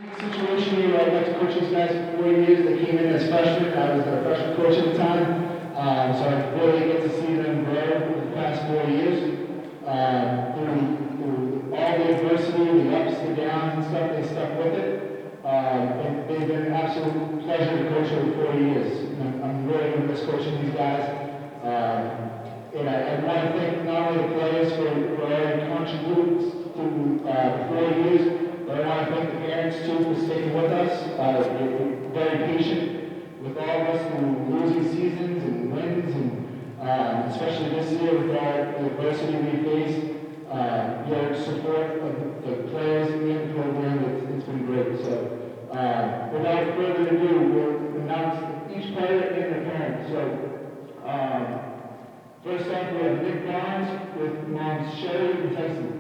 Situation here, I got to coach these guys for 4 years. They came in as freshmen. I was their freshman coach at the time. So I really get to see them grow over the past 4 years. Through all the adversity, the ups, the downs and stuff, they stuck with it. And they've been an absolute pleasure to coach over 4 years. And I'm really going to miss coaching these guys. And I want to thank not only the players for all their contributions to 4 years, but I want to thank the parents too for sticking with us. They're very patient with all of us through losing seasons and wins, and especially this year with all the adversity we faced. Your support of the players and the program, it's been great. So without further ado, we'll announce each player and their parents. So first up, we have Nick Barnes with moms Sherry and Tyson.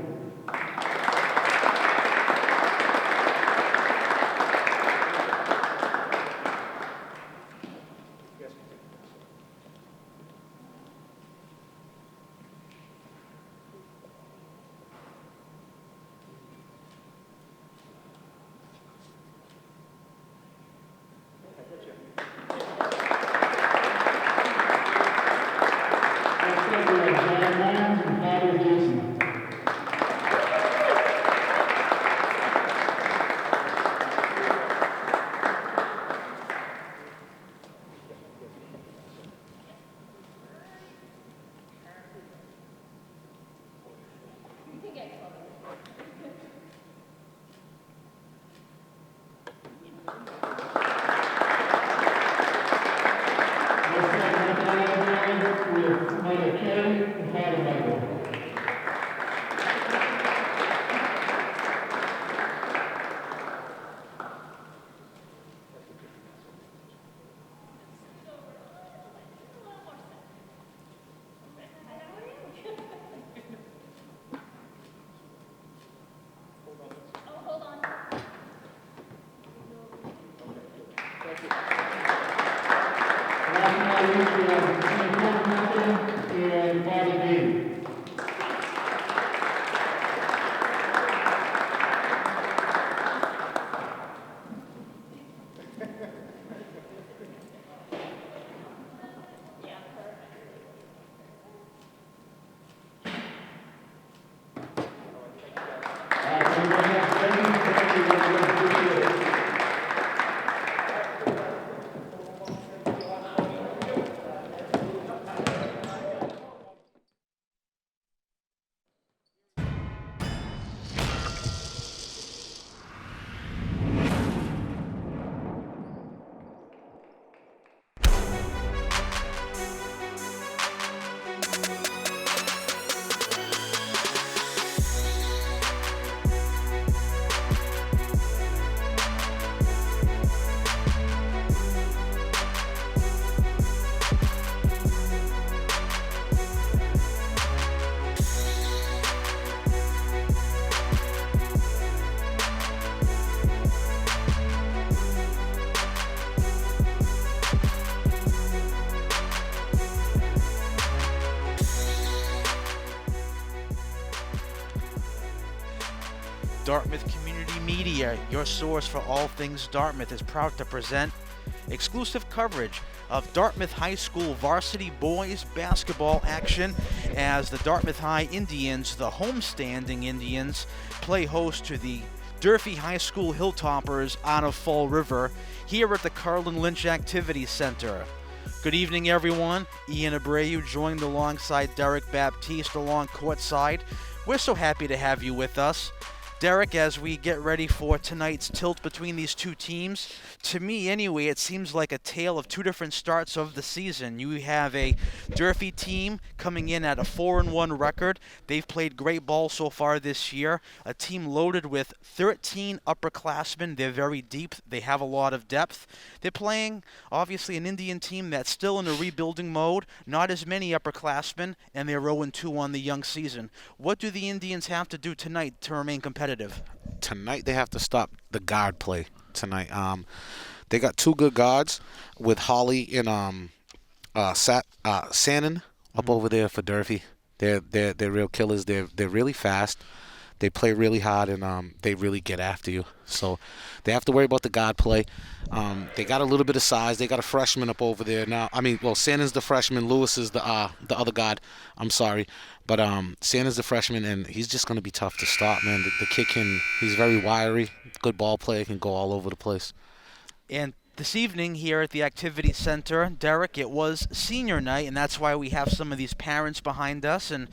Dartmouth Community Media, your source for all things Dartmouth, is proud to present exclusive coverage of Dartmouth High School varsity boys basketball action as the Dartmouth High Indians, the homestanding Indians, play host to the Durfee High School Hilltoppers out of Fall River here at the Carlin Lynch Activity Center. Good evening, everyone. Ian Abreu joined alongside Derek Baptiste along courtside. We're so happy to have you with us. Derek, as we get ready for tonight's tilt between these two teams, to me anyway, it seems like a tale of two different starts of the season. You have a Durfee team coming in at a 4-1 record. They've played great ball so far this year. A team loaded with 13 upperclassmen. They're very deep. They have a lot of depth. They're playing, obviously, an Indian team that's still in a rebuilding mode. Not as many upperclassmen, and they're 0-2 on the young season. What do the Indians have to do tonight to remain competitive? Tonight they have to stop the guard play tonight. They got two good guards with Holly and Sannon up over there for Durfee. They're real killers. They're really fast. They play really hard, and they really get after you. So they have to worry about the guard play. They got a little bit of size. They got a freshman up over there now. I mean, well, Santa's the freshman. Lewis is the other guard. I'm sorry. But Santa's the freshman, and he's just going to be tough to stop, man. The kid he's very wiry, good ball player, can go all over the place. And this evening here at the Activity Center, Derek, it was senior night, and that's why we have some of these parents behind us. And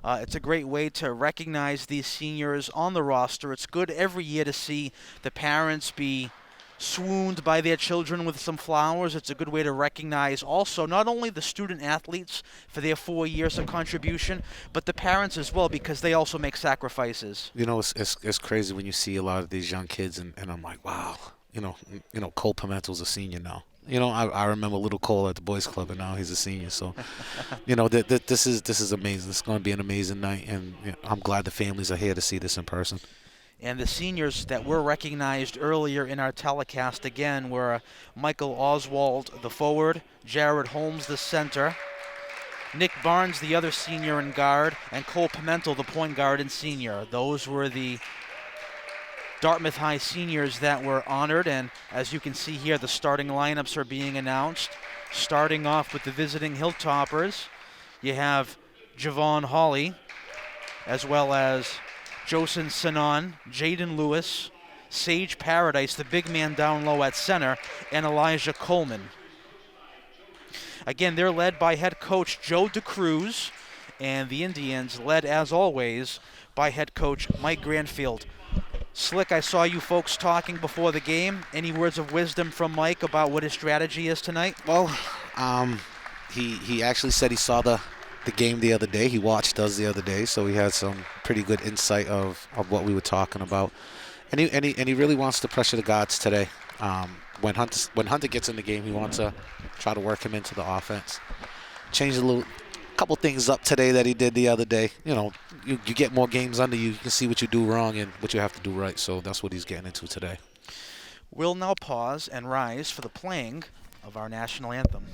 it's a great way to recognize these seniors on the roster. It's good every year to see the parents be swooned by their children with some flowers. It's a good way to recognize also not only the student athletes for their 4 years of contribution, but the parents as well, because they also make sacrifices. You know, it's crazy when you see a lot of these young kids, and I'm like, wow. You know, Cole Pimentel's a senior now. You know, I remember little Cole at the boys' club, and now he's a senior. So, you know, this is amazing. It's going to be an amazing night, and I'm glad the families are here to see this in person. And the seniors that were recognized earlier in our telecast again were Michael Oswald, the forward, Jared Holmes, the center, Nick Barnes, the other senior and guard, and Cole Pimentel, the point guard and senior. Those were the Dartmouth High seniors that were honored, and as you can see here, the starting lineups are being announced. Starting off with the visiting Hilltoppers, you have Javon Hawley, as well as Josen Sanon, Jaden Lewis, Sage Paradise, the big man down low at center, and Elijah Coleman. Again, they're led by head coach Joe DeCruz, and the Indians led, as always, by head coach Mike Granfield. Slick, I saw you folks talking before the game. Any words of wisdom from Mike about what his strategy is tonight? Well, he actually said he saw the game the other day. He watched us the other day, so he had some pretty good insight of what we were talking about. And he really wants to pressure the guards today. When Hunter gets in the game, he wants to try to work him into the offense. Change couple things up today that he did the other day. You know, you get more games under you. You can see what you do wrong and what you have to do right. So that's what he's getting into today. We'll now pause and rise for the playing of our national anthem.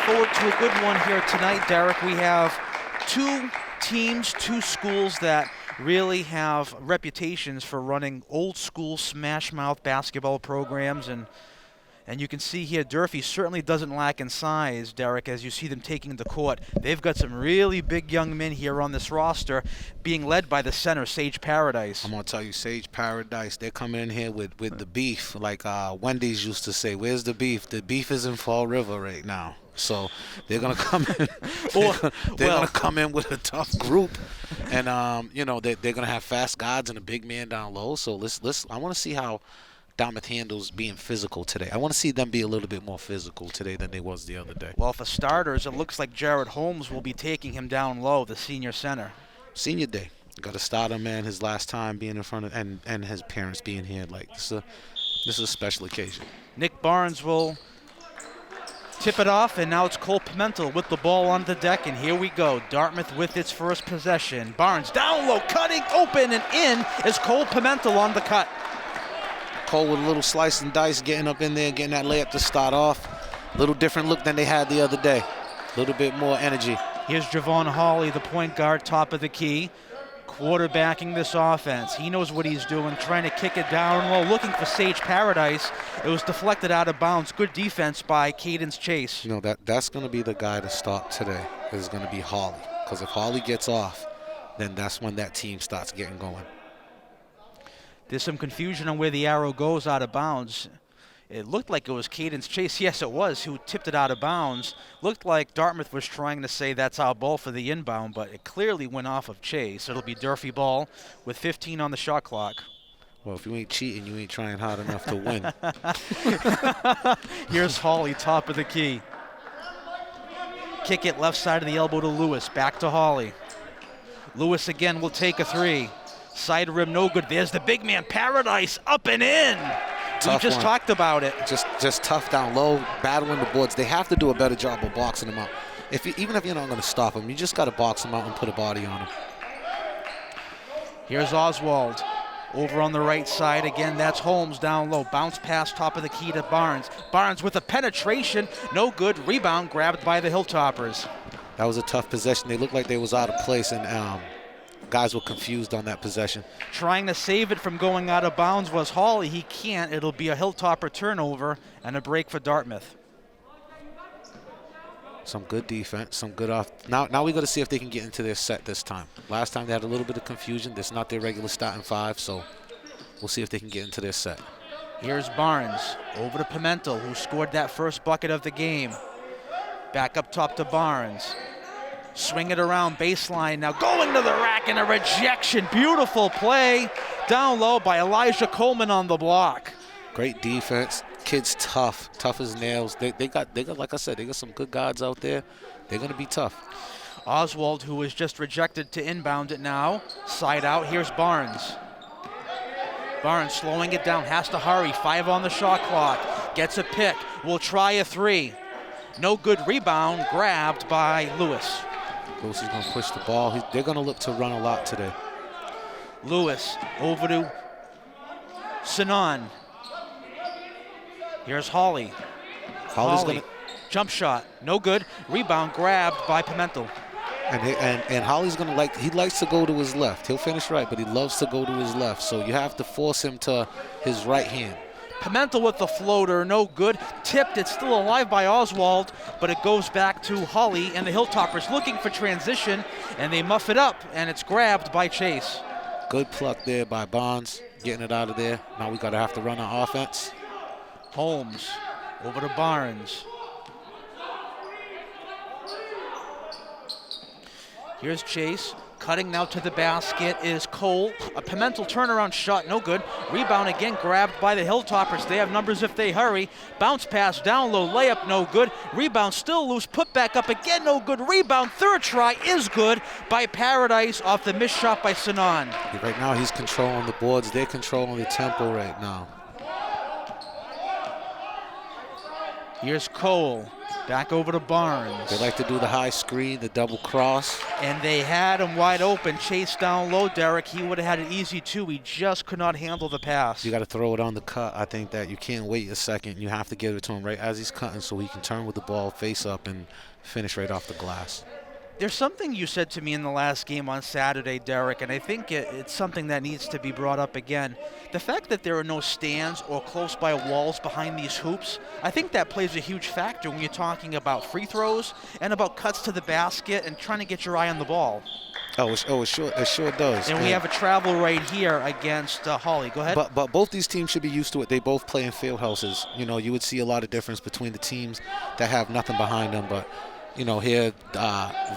Forward to a good one here tonight, Derek. We have two teams, two schools that really have reputations for running old school smash mouth basketball programs, and you can see here Durfee certainly doesn't lack in size, Derek, as you see them taking the court. They've got some really big young men here on this roster, being led by the center, Sage Paradise. I'm going to tell you, Sage Paradise, they're coming in here with the beef. Like Wendy's used to say, where's the beef? The beef is in Fall River right now. So they're going to come in. They're going to come in with a tough group. And, you know, they're going to have fast guards and a big man down low. So I want to see how Dartmouth handles being physical today. I want to see them be a little bit more physical today than they was the other day. Well, for starters, it looks like Jared Holmes will be taking him down low, the senior center. Senior day. Got to start him, man, his last time being in front of, and his parents being here. Like, this is a special occasion. Nick Barnes will tip it off, and now it's Cole Pimentel with the ball on the deck, and here we go. Dartmouth with its first possession. Barnes down low, cutting, open, and in is Cole Pimentel on the cut. Cole with a little slice and dice, getting up in there, getting that layup to start off. A little different look than they had the other day. A little bit more energy. Here's Javon Hawley, the point guard, top of the key. quarterbacking this offense. He knows what he's doing, trying to kick it down low, looking for Sage Paradise. It was deflected out of bounds. Good defense by Cadence Chase. You know, that's going to be the guy to stop today. Is going to be Holly. Because if Holly gets off, then that's when that team starts getting going. There's some confusion on where the arrow goes out of bounds. It looked like it was Cadence Chase. Yes, it was, who tipped it out of bounds. Looked like Dartmouth was trying to say that's our ball for the inbound, but it clearly went off of Chase. It'll be Durfee ball with 15 on the shot clock. Well, if you ain't cheating, you ain't trying hard enough to win. Here's Hawley, top of the key. Kick it left side of the elbow to Lewis. Back to Hawley. Lewis again will take a three. Side rim, no good. There's the big man, Paradise, up and in. Tough We just one. talked about it. Just tough down low, battling the boards. They have to do a better job of boxing them out. Even if you're not going to stop them, you just got to box them out and put a body on them. Here's Oswald. Over on the right side again, that's Holmes down low. Bounce pass top of the key to Barnes. Barnes with a penetration, no good. Rebound grabbed by the Hilltoppers. That was a tough possession. They looked like they was out of place, and guys were confused on that possession. Trying to save it from going out of bounds was Hawley. He can't. It'll be a Hilltopper turnover and a break for Dartmouth. Some good defense, some good off. Now we got to see if they can get into their set this time. Last time they had a little bit of confusion. This is not their regular starting five, so we'll see if they can get into their set. Here's Barnes over to Pimentel, who scored that first bucket of the game. Back up top to Barnes. Swing it around baseline now, going to the rack and a rejection. Beautiful play down low by Elijah Coleman on the block. Great defense. Kids tough as nails. They got like I said, they got some good guards out there. They're gonna be tough. Oswald, who was just rejected to inbound it now. Side out, here's Barnes. Barnes slowing it down, has to hurry. 5 on the shot clock. Gets a pick, will try a 3. No good, rebound grabbed by Lewis. Lewis is gonna push the ball. They're gonna look to run a lot today. Lewis over to Sinan. Here's Hawley. Hawley, jump shot, no good. Rebound grabbed by Pimentel. And Holly's gonna he likes to go to his left. He'll finish right, but he loves to go to his left. So you have to force him to his right hand. Pimentel with the floater, no good. Tipped, it's still alive by Oswald, but it goes back to Hawley and the Hilltoppers looking for transition, and they muff it up, and it's grabbed by Chase. Good pluck there by Barnes, getting it out of there. Now we gotta have to run our offense. Holmes over to Barnes. Here's Chase. Cutting now to the basket is Cole. A Pimentel turnaround shot, no good. Rebound again grabbed by the Hilltoppers. They have numbers if they hurry. Bounce pass down low, layup no good. Rebound still loose, put back up again, no good. Rebound, third try is good by Paradise off the missed shot by Sinan. Right now he's controlling the boards. They're controlling the tempo right now. Here's Cole, back over to Barnes. They like to do the high screen, the double cross. And they had him wide open. Chase down low, Derek. He would have had it easy too. He just could not handle the pass. You got to throw it on the cut. I think that you can't wait a second. You have to give it to him right as he's cutting so he can turn with the ball face up and finish right off the glass. There's something you said to me in the last game on Saturday, Derek, and I think it's something that needs to be brought up again. The fact that there are no stands or close by walls behind these hoops, I think that plays a huge factor when you're talking about free throws and about cuts to the basket and trying to get your eye on the ball. It sure does. And we have a travel right here against Hawley. Go ahead. But both these teams should be used to it. They both play in field houses. You know, you would see a lot of difference between the teams that have nothing behind them, but you know, here,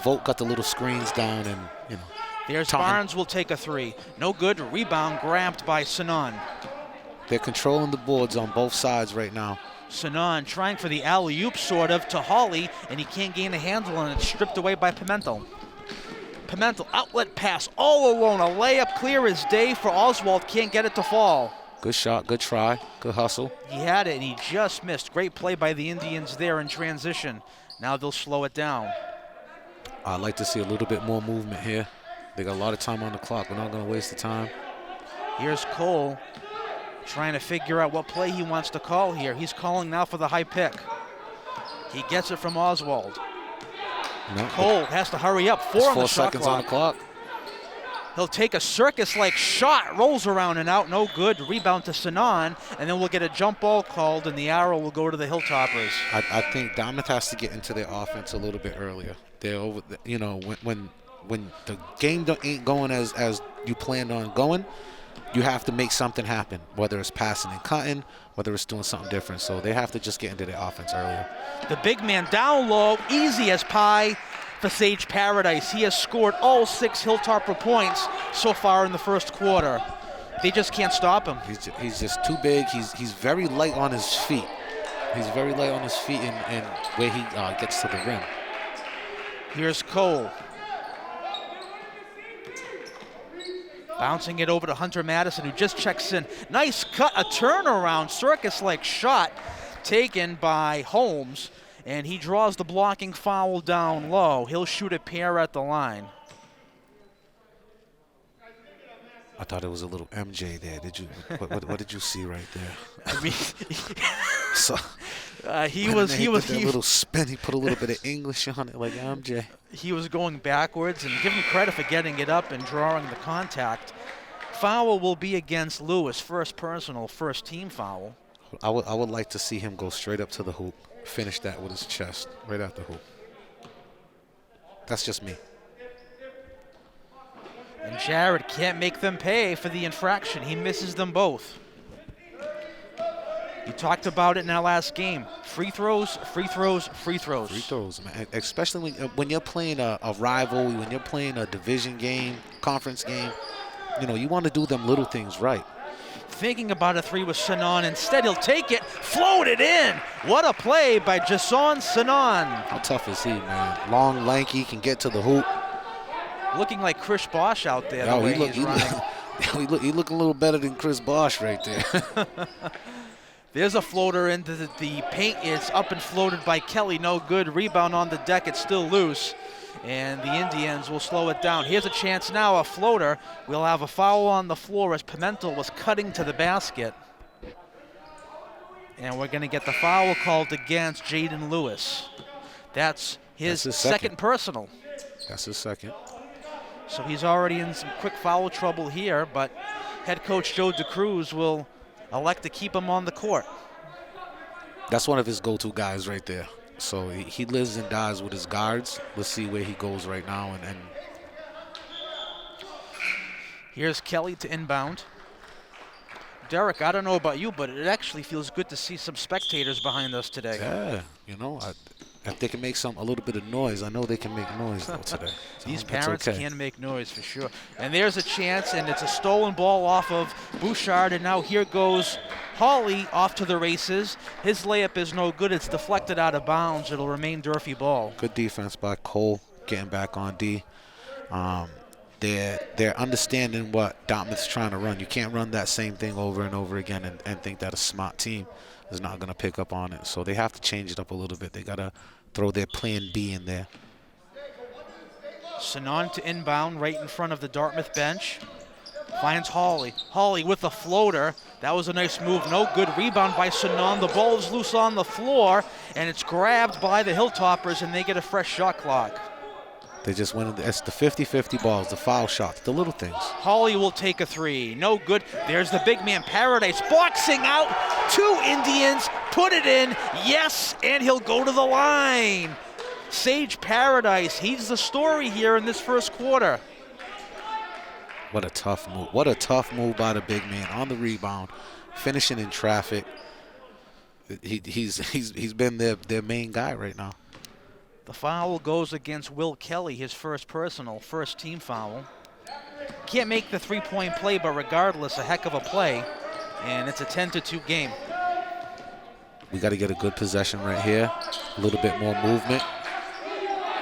Vogt got the little screens down and, you know. There's Barnes will take a 3. No good. Rebound grabbed by Sinan. They're controlling the boards on both sides right now. Sinan trying for the alley-oop sort of to Hawley, and he can't gain a handle, and it's stripped away by Pimentel. Pimentel, outlet pass all alone. A layup clear as day for Oswald. Can't get it to fall. Good shot, good try, good hustle. He had it, and he just missed. Great play by the Indians there in transition. Now they'll slow it down. I'd like to see a little bit more movement here. They got a lot of time on the clock. We're not going to waste the time. Here's Cole trying to figure out what play he wants to call here. He's calling now for the high pick. He gets it from Oswald. No, Cole has to hurry up. 4 on the shot seconds clock. on the clock. He'll take a circus-like shot, rolls around and out, no good. Rebound to Sinan, and then we'll get a jump ball called, and the arrow will go to the Hilltoppers. I think Dartmouth has to get into their offense a little bit earlier. They're over, you know, when the game ain't going as you planned on going, you have to make something happen, whether it's passing and cutting, whether it's doing something different. So they have to just get into their offense earlier. The big man down low, easy as pie for Sage Paradise. He has scored all 6 Hilltopper points so far in the first quarter. They just can't stop him. He's just too big. He's very light on his feet. He's very light on his feet and where he gets to the rim. Here's Cole. Bouncing it over to Hunter Madison, who just checks in. Nice cut, a turnaround, circus-like shot taken by Holmes, and he draws the blocking foul down low. He'll shoot a pair at the line. I thought it was a little MJ there. Did you? What did you see right there? I mean, So he was a little spin. He put a little bit of English on it, like MJ. He was going backwards, and give him credit for getting it up and drawing the contact. Foul will be against Lewis. First personal, first team foul. I would like to see him go straight up to the hoop, finish that with his chest, right at the hoop. That's just me. And Jared can't make them pay for the infraction. He misses them both. You talked about it in our last game. Free throws, free throws, free throws. Free throws, man. Especially when you're playing a rival, when you're playing a division game, conference game, you know, you want to do them little things right. Thinking about a three with Sinan. Instead, he'll take it, float it in. What a play by Jason Sinan. How tough is he, man? Long, lanky, can get to the hoop. Looking like Chris Bosch out there, the way he's running. He look a little better than Chris Bosch right there. There's a floater into the paint. It's up and floated by Kelly. No good. Rebound on the deck. It's still loose. And the Indians will slow it down. Here's a chance now, a floater. We'll have a foul on the floor as Pimentel was cutting to the basket. And we're going to get the foul called against Jaden Lewis. That's his second personal. That's his second. So he's already in some quick foul trouble here, but head coach Joe DeCruz will elect to keep him on the court. That's one of his go-to guys right there. So he lives and dies with his guards. Let's see where he goes right now. And here's Kelly to inbound. Derek, I don't know about you, but it actually feels good to see some spectators behind us today. yeah, you know, if they can make a little bit of noise, I know they can make noise though today. So These that's parents okay. can make noise for sure. And there's a chance, and it's a stolen ball off of Bouchard, and now here goes Hawley off to the races. His layup is no good. It's deflected out of bounds. It'll remain Durfee ball. Good defense by Cole, getting back on D. They're understanding what Dartmouth's trying to run. You can't run that same thing over and over again and think that a smart team is not going to pick up on it. So they have to change it up a little bit. They got to throw their plan B in there. Sinan to inbound right in front of the Dartmouth bench. Finds Hawley. Hawley with a floater. That was a nice move. No good. Rebound by Sinan. The ball is loose on the floor, and it's grabbed by the Hilltoppers, and they get a fresh shot clock. They just went. It's the 50-50 balls, the foul shots, the little things. Hawley will take a three. No good. There's the big man, Paradise, boxing out. 2 Indians. Put it in. Yes, and he'll go to the line. Sage Paradise. He's the story here in this first quarter. What a tough move. What a tough move by the big man on the rebound, finishing in traffic. He's been their main guy right now. The foul goes against Will Kelly, his first personal, first team foul. Can't make the three-point play, but regardless, a heck of a play. And it's a 10-2 game. We got to get a good possession right here. A little bit more movement.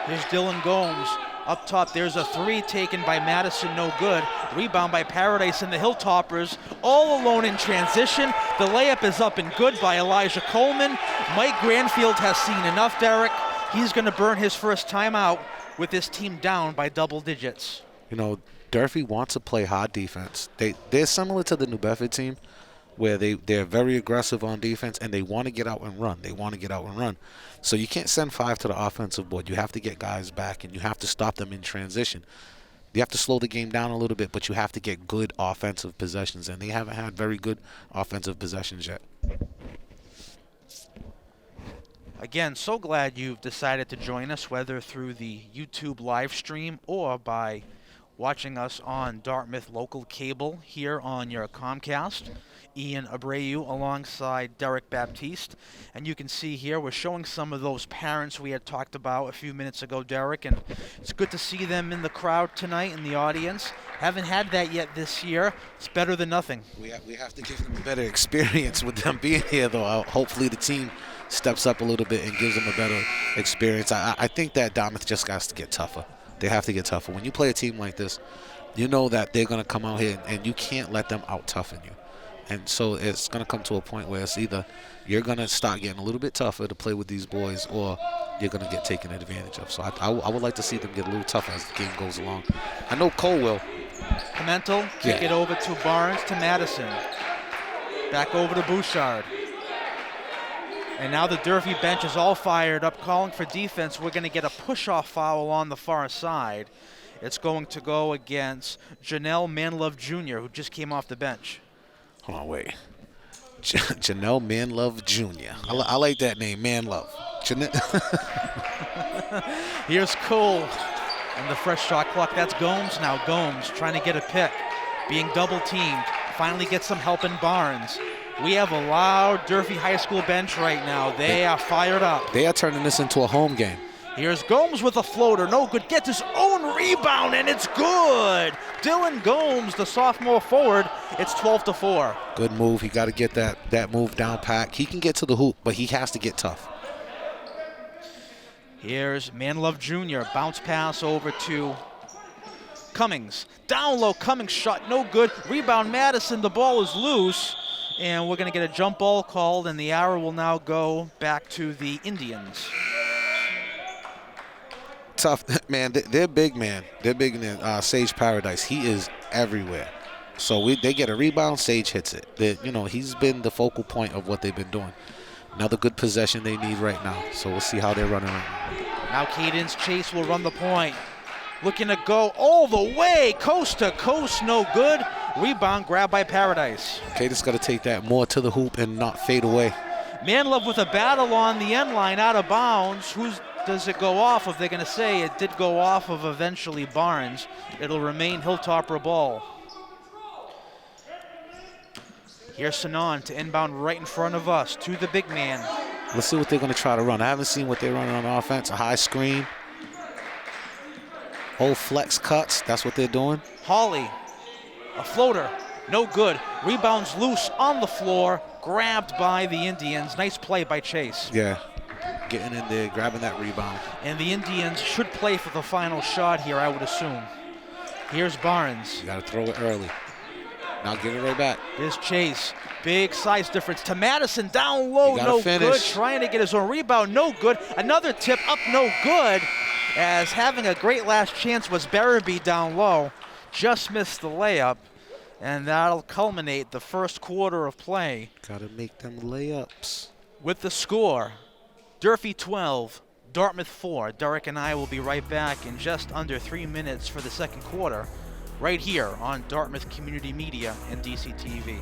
Here's Dylan Gomes. Up top, there's a three taken by Madison, no good. Rebound by Paradise and the Hilltoppers, all alone in transition. The layup is up and good by Elijah Coleman. Mike Granfield has seen enough, Derek. He's going to burn his first timeout with his team down by double digits. You know, Durfee wants to play hard defense. They're similar to the New Bedford team, where they're very aggressive on defense and they want to get out and run. So you can't send 5 to the offensive board. You have to get guys back and you have to stop them in transition. You have to slow the game down a little bit, but you have to get good offensive possessions, and they haven't had very good offensive possessions yet. Again, so glad you've decided to join us, whether through the YouTube live stream or by watching us on Dartmouth local cable here on your Comcast. Ian Abreu alongside Derek Baptiste. And you can see here we're showing some of those parents we had talked about a few minutes ago, Derek, and it's good to see them in the crowd tonight in the audience. Haven't had that yet this year. It's better than nothing. We have to give them a better experience with them being here, though. Hopefully the team steps up a little bit and gives them a better experience. I think that Dartmouth just has to get tougher. They have to get tougher. When you play a team like this, you know that they're going to come out here and you can't let them out-toughen you. And so it's going to come to a point where it's either you're going to start getting a little bit tougher to play with these boys or you're going to get taken advantage of. So I would like to see them get a little tougher as the game goes along. I know Cole will. Pimentel, kick it over to Barnes, to Madison. Back over to Bouchard. And now the Durfee bench is all fired up, calling for defense. We're going to get a push-off foul on the far side. It's going to go against Janelle Manlove Jr., who just came off the bench. Hold on, wait. Janelle Manlove Jr. I like that name, Manlove. Here's Cole and the fresh shot clock. That's Gomes now. Gomes trying to get a pick, being double-teamed. Finally gets some help in Barnes. We have a loud Durfee High School bench right now. They are fired up. They are turning this into a home game. Here's Gomes with a floater. No good. Gets his own rebound, and it's good. Dylan Gomes, the sophomore forward. It's 12-4. Good move. He got to get that move down pat. He can get to the hoop, but he has to get tough. Here's Manlove Jr. Bounce pass over to Cummings. Down low, Cummings shot. No good. Rebound Madison. The ball is loose. And we're going to get a jump ball called, and the arrow will now go back to the Indians. Tough, man. They're big, man. They're big in Sage Paradise. He is everywhere. So they get a rebound, Sage hits it. He's been the focal point of what they've been doing. Another good possession they need right now. So we'll see how they're running right now. Now Cadence Chase will run the point. Looking to go all the way, coast to coast, no good. Rebound grabbed by Paradise. Cadence got to take that more to the hoop and not fade away. Manlove with a battle on the end line, out of bounds. Does it go off of? They're going to say it did go off of eventually Barnes. It'll remain Hilltopper ball. Here's Sanon to inbound right in front of us to the big man. Let's see what they're going to try to run. I haven't seen what they're running on offense. A high screen. Old flex cuts. That's what they're doing. Hawley, a floater. No good. Rebounds loose on the floor. Grabbed by the Indians. Nice play by Chase. Yeah. Getting in there, grabbing that rebound. And the Indians should play for the final shot here, I would assume. Here's Barnes. You got to throw it early. Now give it right back. Here's Chase. Big size difference to Madison. Down low, no finish. Good. Trying to get his own rebound, no good. Another tip up, no good. As having a great last chance was Barabee down low. Just missed the layup. And that'll culminate the first quarter of play. Got to make them layups. With the score, Durfee 12, Dartmouth 4. Derek and I will be right back in just under 3 minutes for the second quarter, right here on Dartmouth Community Media and DCTV.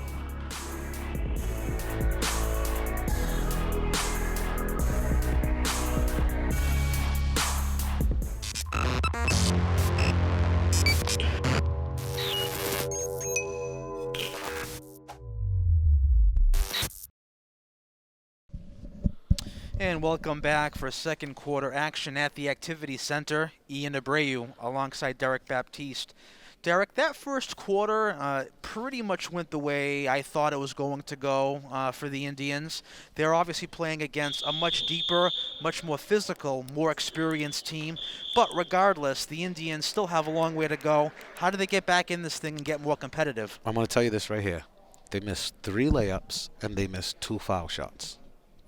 And welcome back for second quarter action at the Activity Center. Ian Abreu alongside Derek Baptiste. Derek, that first quarter pretty much went the way I thought it was going to go for the Indians. They're obviously playing against a much deeper, much more physical, more experienced team. But regardless, the Indians still have a long way to go. How do they get back in this thing and get more competitive? I'm going to tell you this right here. They missed 3 layups and they missed 2 foul shots.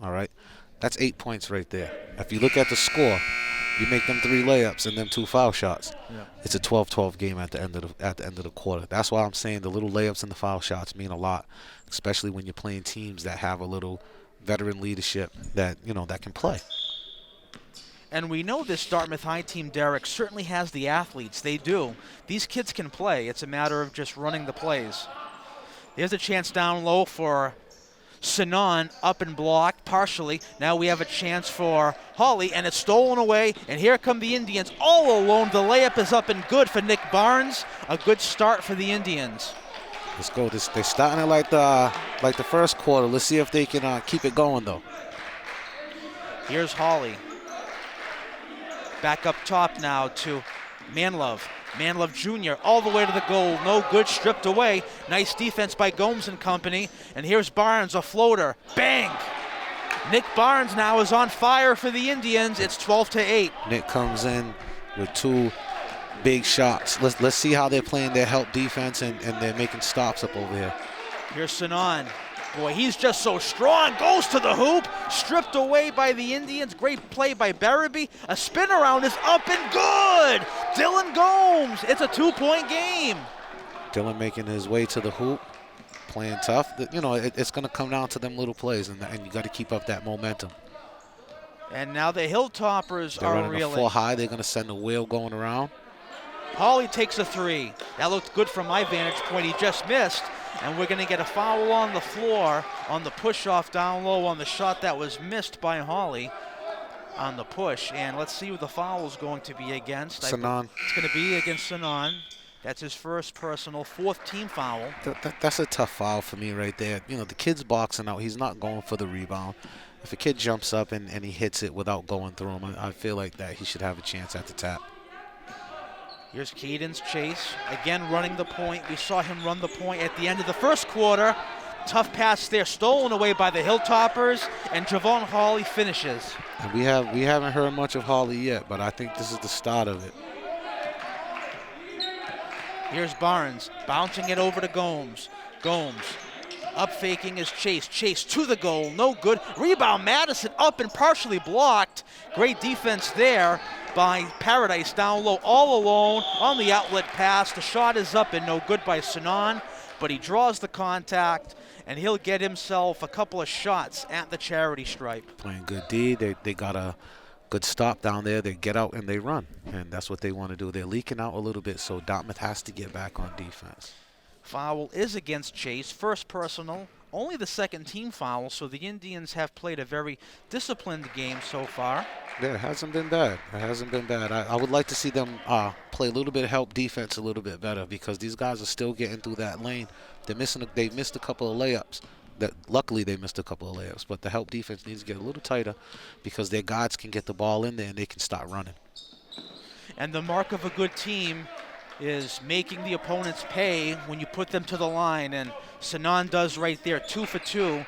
All right? That's 8 points right there. If you look at the score, you make them 3 layups and them 2 foul shots. Yeah. It's a 12-12 game at the end of the quarter. That's why I'm saying the little layups and the foul shots mean a lot, especially when you're playing teams that have a little veteran leadership that can play. And we know this Dartmouth High team, Derek, certainly has the athletes. They do. These kids can play. It's a matter of just running the plays. There's a chance down low for Sinan, up and blocked partially. Now we have a chance for Hawley, and it's stolen away. And here come the Indians all alone. The layup is up and good for Nick Barnes. A good start for the Indians. Let's go. They're starting it like the first quarter. Let's see if they can keep it going, though. Here's Hawley. Back up top now to Manlove. Manlove Jr. all the way to the goal. No good, stripped away. Nice defense by Gomes and company. And here's Barnes, a floater. Bang! Nick Barnes now is on fire for the Indians. It's 12-8. Nick comes in with 2 big shots. Let's see how they're playing their help defense and they're making stops up over here. Here's Sinan. Boy, he's just so strong. Goes to the hoop. Stripped away by the Indians. Great play by Barabee. A spin around is up and good. Dylan Gomes. It's a 2-point game. Dylan making his way to the hoop, playing tough. You know, it's going to come down to them little plays, and you got to keep up that momentum. And now the Hilltoppers They're are running reeling. a 4 high. They're going to send a wheel going around. Hawley takes a 3. That looked good from my vantage point. He just missed. And we're going to get a foul on the floor on the push-off down low on the shot that was missed by Hawley on the push. And let's see who the foul is going to be against. Sinan. It's going to be against Sinan. That's his first personal, 4th team foul. That's a tough foul for me right there. You know, the kid's boxing out. He's not going for the rebound. If a kid jumps up and he hits it without going through him, I feel like that he should have a chance at the tap. Here's Caden's chase, again running the point. We saw him run the point at the end of the first quarter. Tough pass there, stolen away by the Hilltoppers, and Javon Hawley finishes. And we haven't heard much of Hawley yet, but I think this is the start of it. Here's Barnes, bouncing it over to Gomes. Gomes up faking his Chase. Chase to the goal, no good. Rebound, Madison up and partially blocked. Great defense there by Paradise down low, all alone on the outlet pass. The shot is up and no good by Sinan, but he draws the contact, and he'll get himself a couple of shots at the charity stripe. Playing good D. They got a good stop down there. They get out and they run, and that's what they want to do. They're leaking out a little bit, so Dartmouth has to get back on defense. Foul is against Chase, first personal. Only the 2nd team foul, so the Indians have played a very disciplined game so far. Yeah, it hasn't been bad. It hasn't been bad. I would like to see them play a little bit of help defense a little bit better, because these guys are still getting through that lane. They missed a couple of layups. Luckily, they missed a couple of layups, but the help defense needs to get a little tighter, because their guards can get the ball in there and they can start running. And the mark of a good team is making the opponents pay when you put them to the line, and Sinan does right there, 2 for 2,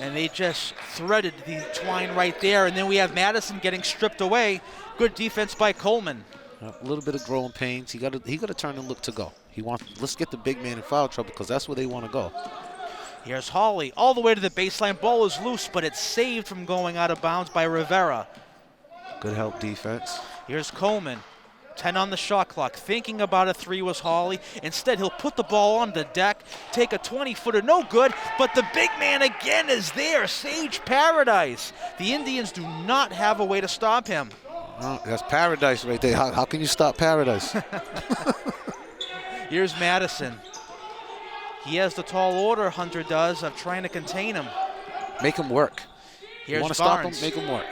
and they just threaded the twine right there. And then we have Madison getting stripped away. Good defense by Coleman. A little bit of growing pains. He got to turn and look to go. Let's get the big man in foul trouble, because that's where they want to go. Here's Hawley all the way to the baseline. Ball is loose, but it's saved from going out of bounds by Rivera. Good help defense. Here's Coleman. 10 on the shot clock. Thinking about a 3 was Hawley. Instead, he'll put the ball on the deck, take a 20-footer, no good, but the big man again is there, Sage Paradise. The Indians do not have a way to stop him. That's Paradise right there. How can you stop Paradise? Here's Madison. He has the tall order, Hunter does, of trying to contain him. Make him work. Here's you want to Barnes. stop him? Make him work.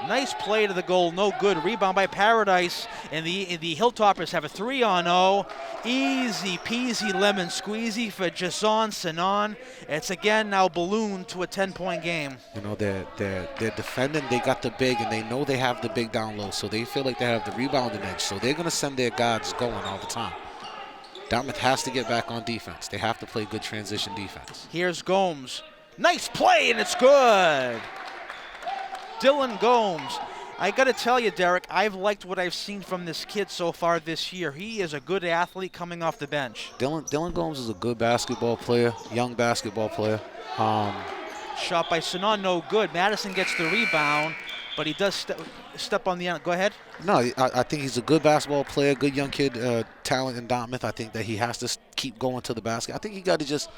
Nice play to the goal, no good. Rebound by Paradise, and the Hilltoppers have a 3-on-0. Easy peasy lemon squeezy for Jason Sinan. It's again now ballooned to a 10-point game. You know, they're defending. They got the big, and they know they have the big down low, so they feel like they have the rebounding edge. So they're going to send their guards going all the time. Dartmouth has to get back on defense. They have to play good transition defense. Here's Gomes. Nice play, and it's good. Dylan Gomes. I got to tell you, Derek, I've liked what I've seen from this kid so far this year. He is a good athlete coming off the bench. Dylan Gomes is a good basketball player, young basketball player. Shot by Sinan, no good. Madison gets the rebound, but he does step on the end. Go ahead. No, I think he's a good basketball player, good young kid, talent in Dartmouth. I think that he has to keep going to the basket. I think he got to just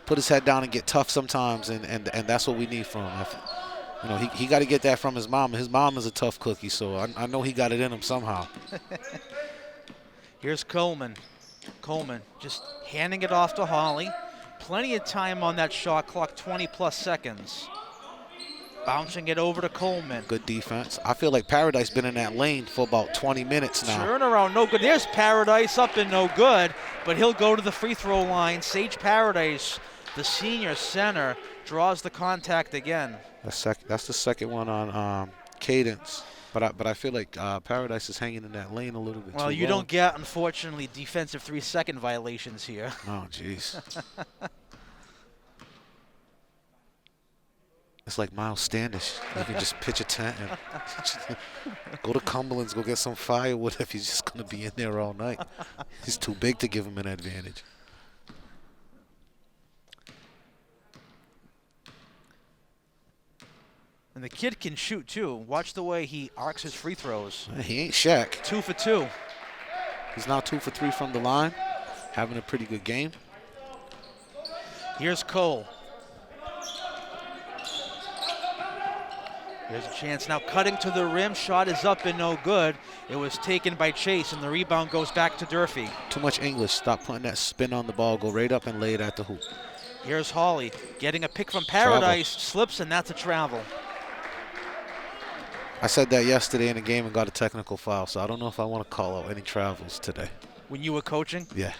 put his head down and get tough sometimes, and that's what we need from him. You know, he got to get that from his mom. His mom is a tough cookie, so I know he got it in him somehow. Here's Coleman. Coleman just handing it off to Hawley. Plenty of time on that shot clock, 20-plus seconds. Bouncing it over to Coleman. Good defense. I feel like Paradise been in that lane for about 20 minutes now. Turnaround, no good. There's Paradise up and no good, but he'll go to the free throw line. Sage Paradise, the senior center, draws the contact again. That's the second one on Cadence. But I feel like Paradise is hanging in that lane a little bit Well, too you long. don't get, unfortunately, defensive 3-second violations here. Oh, jeez. It's like Miles Standish. You can just pitch a tent and go to Cumberland's, go get some firewood if he's just going to be in there all night. He's too big to give him an advantage. And the kid can shoot, too. Watch the way he arcs his free throws. He ain't Shaq. 2 for 2. He's now 2 for 3 from the line, having a pretty good game. Here's Cole. Here's a chance now, cutting to the rim. Shot is up and no good. It was taken by Chase, and the rebound goes back to Durfee. Too much English. Stop putting that spin on the ball. Go right up and lay it at the hoop. Here's Hawley getting a pick from Paradise. Slips, and that's a travel. I said that yesterday in the game and got a technical foul, so I don't know if I want to call out any travels today. When you were coaching? Yeah.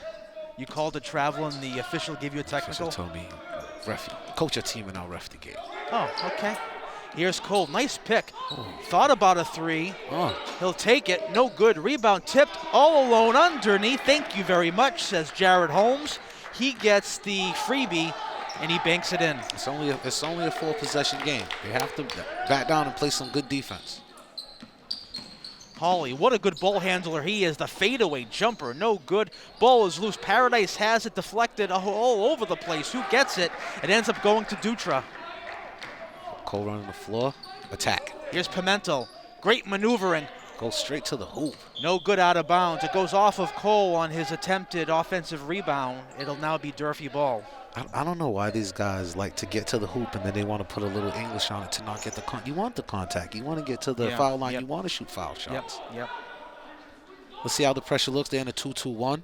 You called a travel and the official gave you a technical? Official told me, coach your team and I'll ref the game. Oh, okay. Here's Cole. Nice pick. Thought about a three. He'll take it. No good. Rebound tipped all alone underneath. Thank you very much, says Jared Holmes. He gets the freebie, and he banks it in. It's only a 4-possession game. They have to back down and play some good defense. Hawley, what a good ball handler he is. The fadeaway jumper, no good. Ball is loose. Paradise has it deflected all over the place. Who gets it? It ends up going to Dutra. Cole running the floor. Attack. Here's Pimento. Great maneuvering. Go straight to the hoop. No good out of bounds. It goes off of Cole on his attempted offensive rebound. It'll now be Durfee ball. I don't know why these guys like to get to the hoop and then they want to put a little English on it to not get the you want the contact. You want to get to the foul line. You want to shoot foul shots. Yep. Let's see how the pressure looks. They're in a 2-2-1.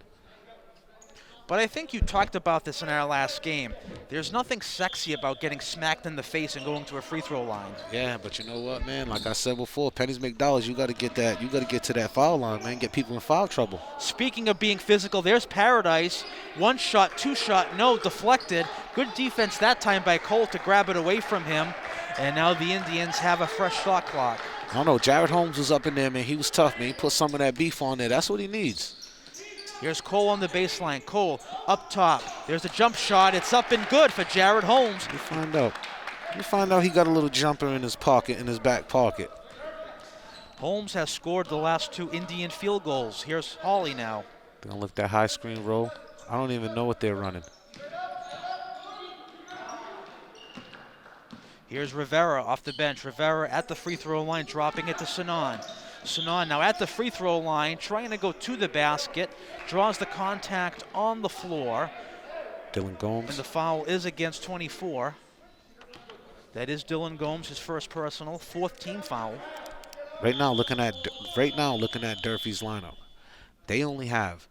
But I think you talked about this in our last game. There's nothing sexy about getting smacked in the face and going to a free throw line. Yeah, but you know what, man? Like I said before, pennies make dollars. You got to get that. You got to get to that foul line, man. Get people in foul trouble. Speaking of being physical, there's Paradise. One shot, two shot, no, deflected. Good defense that time by Cole to grab it away from him. And now the Indians have a fresh shot clock. I don't know. Jared Holmes was up in there, man. He was tough, man. He put some of that beef on there. That's what he needs. Here's Cole on the baseline. Cole up top. There's a jump shot. It's up and good for Jared Holmes. You find out he got a little jumper in his pocket, in his back pocket. Holmes has scored the last two Indian field goals. Here's Hawley now. They're going to look that high screen roll. I don't even know what they're running. Here's Rivera off the bench. Rivera at the free throw line, dropping it to Sanan. Sanan now at the free throw line, trying to go to the basket, draws the contact on the floor. Dylan Gomes. And the foul is against 24. That is Dylan Gomes, his first personal, fourth team foul. Right now, looking at Durfee's lineup, they only have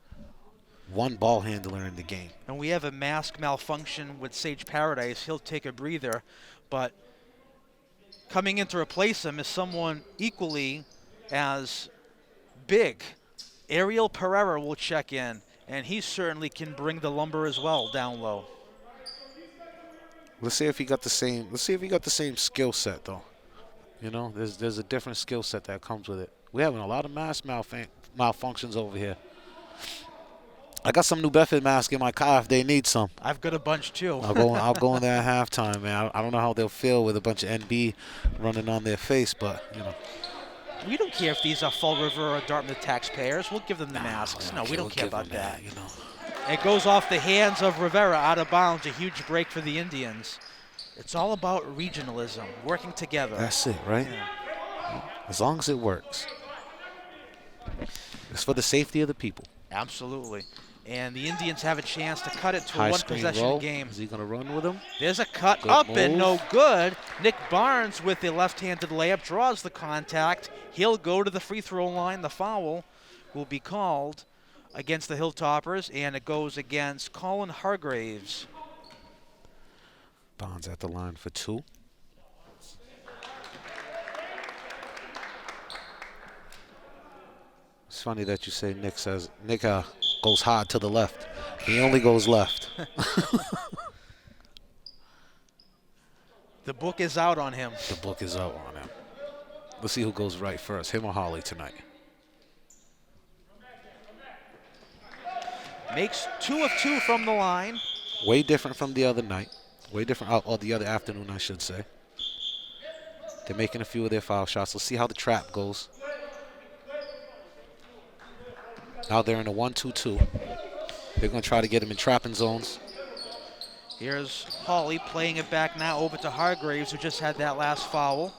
one ball handler in the game. And we have a mask malfunction with Sage Paradise. He'll take a breather, but coming in to replace him is someone equally as big. Ariel Pereira will check in, and he certainly can bring the lumber as well down low. Let's see if he got the same. Let's see if he got the same skill set, though. You know, there's a different skill set that comes with it. We're having a lot of mask malfunctions over here. I got some New Bedford mask in my car if they need some. I've got a bunch too. I'll go in there at halftime, man. I don't know how they'll feel with a bunch of NB running on their face, but you know. We don't care if these are Fall River or Dartmouth taxpayers. We'll give them the masks. No, we don't care about that. You know. It goes off the hands of Rivera out of bounds. A huge break for the Indians. It's all about regionalism, working together. That's it, right? Yeah. As long as it works. It's for the safety of the people. Absolutely. And the Indians have a chance to cut it to High a screen one-possession roll. game. Is he going to run with him? There's a cut Good up move. and no good. Nick Barnes with the left-handed layup draws the contact. He'll go to the free throw line. The foul will be called against the Hilltoppers, and it goes against Colin Hargraves. Bonds at the line for 2. It's funny that you say Nick goes hard to the left. He only goes left. The book is out on him. The book is out on him. Let's see who goes right first, him or Holly tonight. Makes 2 of 2 from the line. Way different from the other night. Way different, or the other afternoon, I should say. They're making a few of their foul shots. Let's see how the trap goes. Now they're in a 1-2-2. They're going to try to get him in trapping zones. Here's Hawley playing it back now over to Hargraves, who just had that last foul.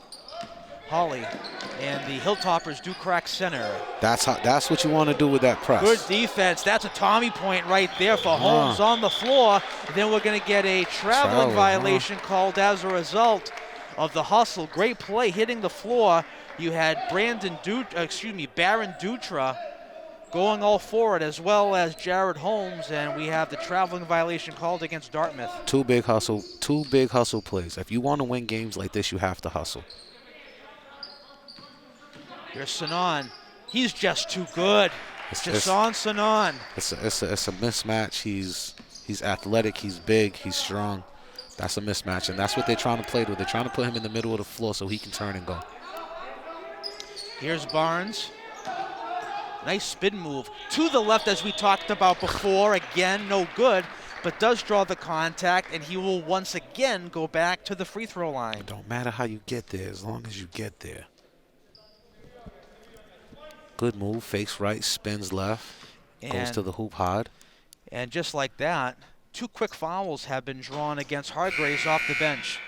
Hawley and the Hilltoppers do crack center. That's what you want to do with that press. Good defense. That's a Tommy point right there for Holmes on the floor. Then we're going to get a traveling violation called as a result of the hustle. Great play hitting the floor. You had Baron Dutra going all for it, as well as Jared Holmes, and we have the traveling violation called against Dartmouth. Two big hustle plays. If you want to win games like this, you have to hustle. Here's Sanan. He's just too good. Jason Sanan. It's a mismatch. He's athletic. He's big. He's strong. That's a mismatch, and that's what they're trying to play with. They're trying to put him in the middle of the floor so he can turn and go. Here's Barnes. Nice spin move to the left, as we talked about before. Again, no good, but does draw the contact, and he will once again go back to the free throw line. It don't matter how you get there, as long as you get there. Good move, fakes right, spins left, goes to the hoop hard. And just like that, 2 quick fouls have been drawn against Hargraves off the bench.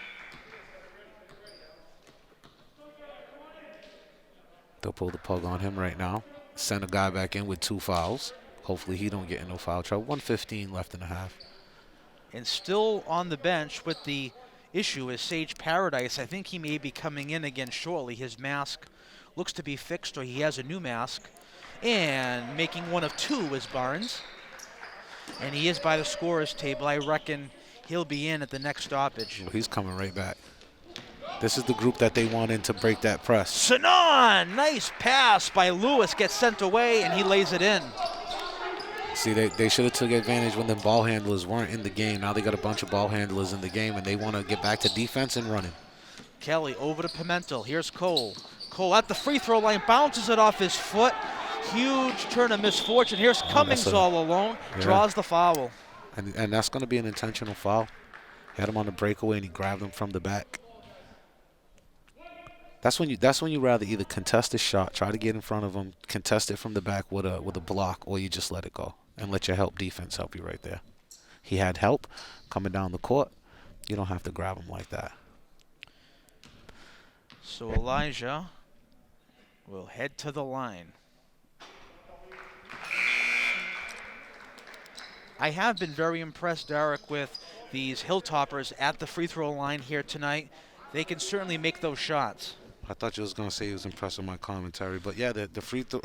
They'll pull the plug on him right now. Send a guy back in with 2 fouls. Hopefully he don't get in no foul trouble. 1:15 left in the half. And still on the bench with the issue is Sage Paradise. I think he may be coming in again shortly. His mask looks to be fixed, or he has a new mask. And making 1 of 2 is Barnes. And he is by the scorer's table. I reckon he'll be in at the next stoppage. Well, he's coming right back. This is the group that they want in to break that press. Sanan, nice pass by Lewis, gets sent away, and he lays it in. See, they should have took advantage when the ball handlers weren't in the game. Now they got a bunch of ball handlers in the game, and they want to get back to defense and running. Kelly over to Pimentel. Here's Cole. Cole at the free throw line, bounces it off his foot. Huge turn of misfortune. Here's Cummings all alone, draws the foul. And that's going to be an intentional foul. He had him on the breakaway, and he grabbed him from the back. That's when you rather either contest a shot, try to get in front of him, contest it from the back with a block, or you just let it go and let your help defense help you right there. He had help coming down the court. You don't have to grab him like that. So Elijah will head to the line. I have been very impressed, Derek, with these Hilltoppers at the free throw line here tonight. They can certainly make those shots. I thought you was going to say you was impressed with my commentary, but yeah, the free throw.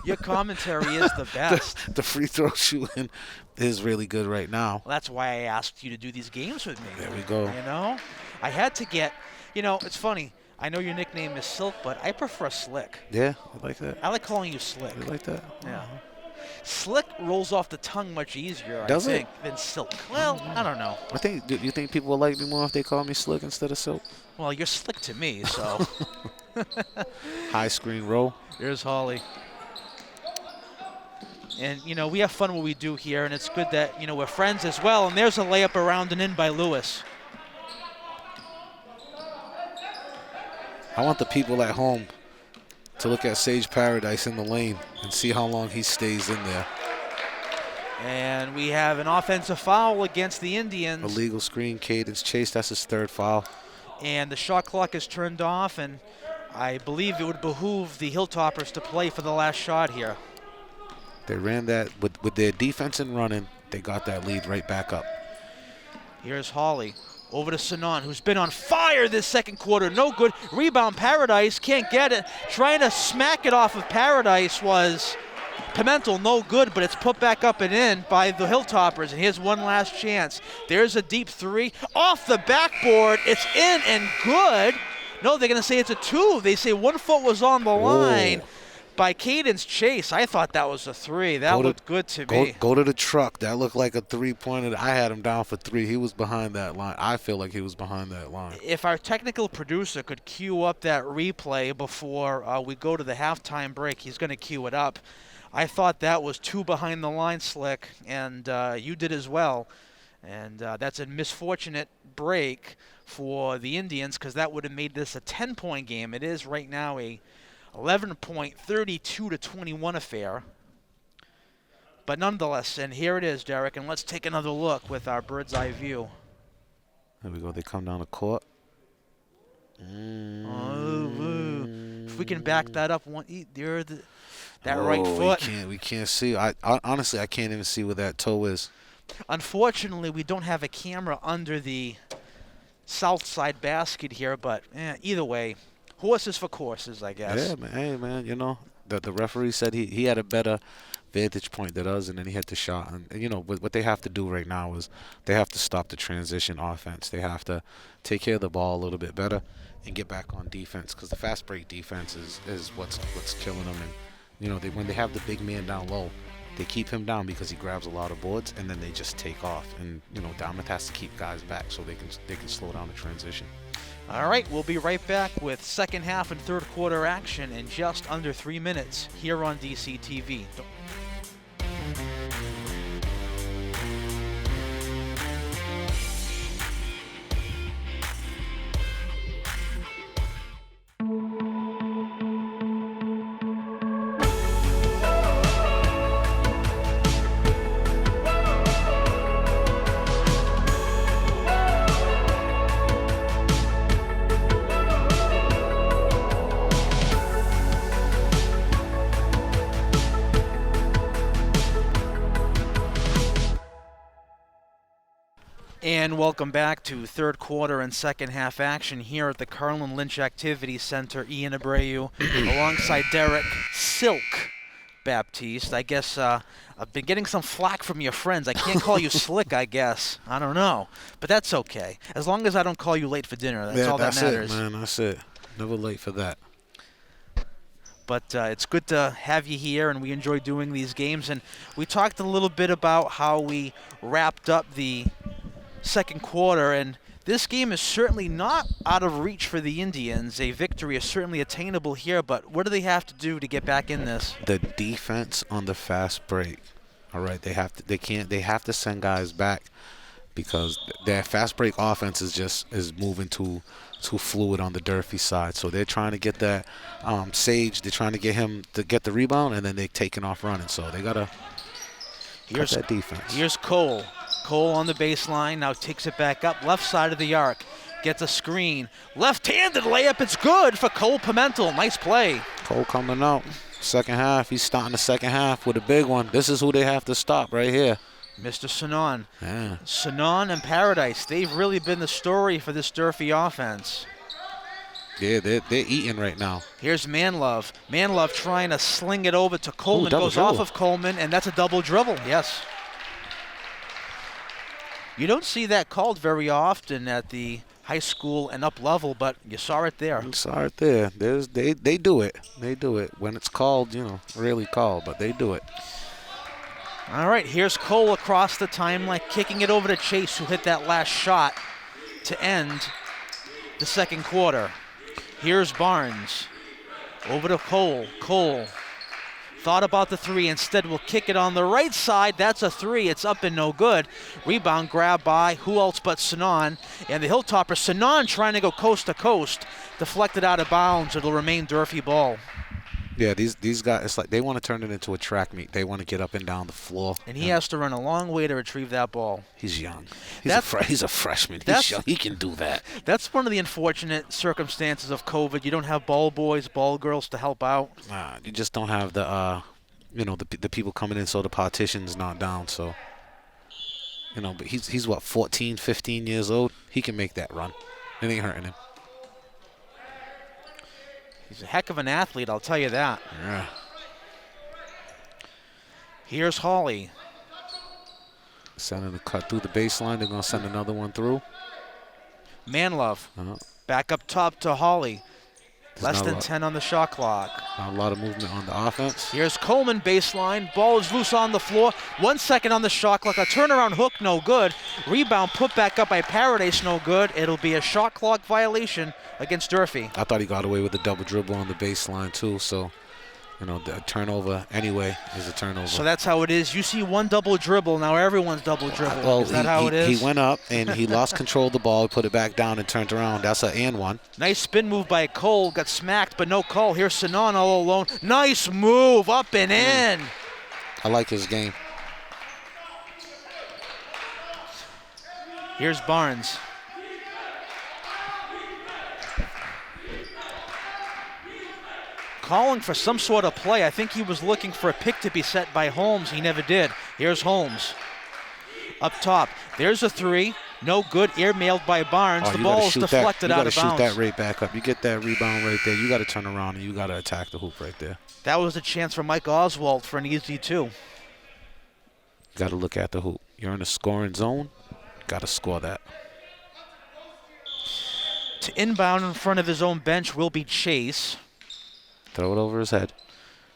Your commentary is the best. The free throw shooting is really good right now. Well, that's why I asked you to do these games with me. There we go. You know, I had to get, it's funny. I know your nickname is Silk, but I prefer Slick. Yeah, I like that. I like calling you Slick. You like that? Yeah. Slick rolls off the tongue much easier, Does I think, it? than Silk. Well, I don't know. Do you think people will like me more if they call me Slick instead of Silk? Well, you're Slick to me, so. High screen roll. Here's Hawley. And, we have fun what we do here, and it's good that, we're friends as well. And there's a layup around and in by Lewis. I want the people at home to look at Sage Paradise in the lane and see how long he stays in there. And we have an offensive foul against the Indians. Illegal screen, Cadence Chase, that's his 3rd foul. And the shot clock is turned off, and I believe it would behoove the Hilltoppers to play for the last shot here. They ran that with their defense and running. They got that lead right back up. Here's Hawley. Over to Sanon, who's been on fire this second quarter. No good. Rebound, Paradise. Can't get it. Trying to smack it off of Paradise was Pimentel. No good, but it's put back up and in by the Hilltoppers. And here's one last chance. There's a deep three. Off the backboard. It's in and good. No, they're going to say it's a 2. They say 1 foot was on the line. By Cadence Chase. I thought that was a 3. That looked good to me. Go to the truck. That looked like a 3-pointer. I had him down for 3. He was behind that line. I feel like he was behind that line. If our technical producer could cue up that replay before we go to the halftime break, he's going to cue it up. I thought that was 2 behind the line, Slick, and you did as well. And that's a misfortunate break for the Indians because that would have made this a 10-point game. It is right now a 11-point, 32-21 affair. But nonetheless, and here it is, Derek, and let's take another look with our bird's eye view. There we go. They come down the court. If we can back that up, that right foot. We can't see. I honestly, I can't even see where that toe is. Unfortunately, we don't have a camera under the south side basket here, but either way, horses for courses, I guess. Yeah, man. Hey, man, you know, the referee said he had a better vantage point than us, and then he hit the shot. And you know, what they have to do right now is they have to stop the transition offense. They have to take care of the ball a little bit better and get back on defense because the fast break defense is what's killing them. And, you know, when they have the big man down low, they keep him down because he grabs a lot of boards, and then they just take off. And, you know, Dartmouth has to keep guys back so they can slow down the transition. All right, we'll be right back with second half and third quarter action in just under 3 minutes here on DCTV. And welcome back to third quarter and second half action here at the Carlin Lynch Activity Center. Ian Abreu alongside Derek Silk Baptiste. I guess I've been getting some flack from your friends. I can't call you Slick, I guess. I don't know. But that's okay. As long as I don't call you late for dinner, that's all that matters. That's it, man. That's it. Never late for that. But it's good to have you here, and we enjoy doing these games. And we talked a little bit about how we wrapped up the second quarter, and this game is certainly not out of reach for the Indians. A victory is certainly attainable here, but what do they have to do to get back in this? The defense on the fast break. All right, they have to send guys back because their fast break offense is moving too fluid on the Durfee side. So they're trying to get that Sage. They're trying to get him to get the rebound, and then they're taking off running. So they gotta cut that defense. Here's Cole. Cole on the baseline, now takes it back up, left side of the arc, gets a screen, left-handed layup, it's good for Cole Pimentel, nice play. Cole coming out, second half, he's starting the second half with a big one. This is who they have to stop right here. Mr. Sanon. Yeah. Sanon and Paradise, they've really been the story for this Durfee offense. Yeah, they're eating right now. Here's Manlove. Manlove trying to sling it over to Coleman, goes off of Coleman, and that's a double dribble, yes. You don't see that called very often at the high school and up level, but you saw it there. You saw it there. They do it. They do it. When it's called, you know, rarely called, but they do it. All right, here's Cole across the timeline, kicking it over to Chase, who hit that last shot to end the second quarter. Here's Barnes. Over to Cole. Cole thought about the three, instead will kick it on the right side. That's a three. It's up and no good. Rebound grab by who else but Sanon. And the Hilltopper, Sanon trying to go coast to coast. Deflected out of bounds. It'll remain Durfee ball. Yeah, these guys, it's like they want to turn it into a track meet. They want to get up and down the floor. And he has to run a long way to retrieve that ball. He's young. He's a freshman. He's young. He can do that. That's one of the unfortunate circumstances of COVID. You don't have ball boys, ball girls to help out. You just don't have the the people coming in so the partition's not down. So, but he's what, 14, 15 years old? He can make that run. It ain't hurting him. He's a heck of an athlete, I'll tell you that. Yeah. Here's Hawley. Sending a cut through the baseline. They're going to send another one through. Manlove. Back up top to Hawley. Less than 10 on the shot clock. Not a lot of movement on the offense. Here's Coleman baseline. Ball is loose on the floor. 1 second on the shot clock. A turnaround hook, no good. Rebound put back up by Paradise, no good. It'll be a shot clock violation against Durfee. I thought he got away with the double dribble on the baseline too. So, the turnover anyway is a turnover. So that's how it is. You see one double dribble, now everyone's double dribble. Well, is that how it is? He went up and he lost control of the ball, put it back down and turned around. That's an and one. Nice spin move by Cole. Got smacked, but no call. Here's Sanan all alone. Nice move, up and in. I like his game. Here's Barnes. Calling for some sort of play. I think he was looking for a pick to be set by Holmes. He never did. Here's Holmes. Up top. There's a three. No good. Airmailed by Barnes. The ball is deflected out of bounds. You got to shoot that right back up. You get that rebound right there. You got to turn around and you got to attack the hoop right there. That was a chance for Mike Oswald for an easy two. You got to look at the hoop. You're in a scoring zone. Got to score that. To inbound in front of his own bench will be Chase. Throw it over his head.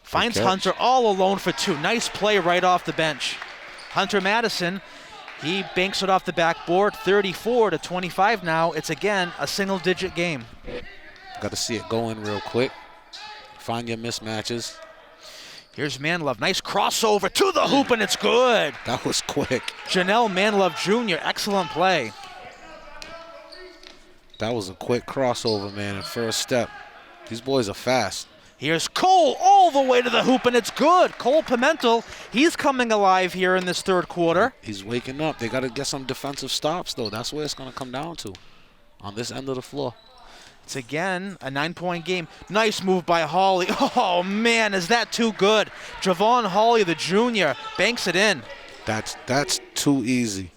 Finds Hunter all alone for two. Nice play right off the bench. Hunter Madison, he banks it off the backboard. 34-25 now. It's again a single-digit game. Got to see it go in real quick. Find your mismatches. Here's Manlove. Nice crossover to the hoop, and it's good. That was quick. Janelle Manlove Jr., excellent play. That was a quick crossover, man, and first step. These boys are fast. Here's Cole all the way to the hoop, and it's good. Cole Pimentel, he's coming alive here in this third quarter. He's waking up. They got to get some defensive stops, though. That's where it's going to come down to on this end of the floor. It's again a 9-point game. Nice move by Hawley. Oh, man, is that too good? Javon Hawley, the junior, banks it in. That's too easy.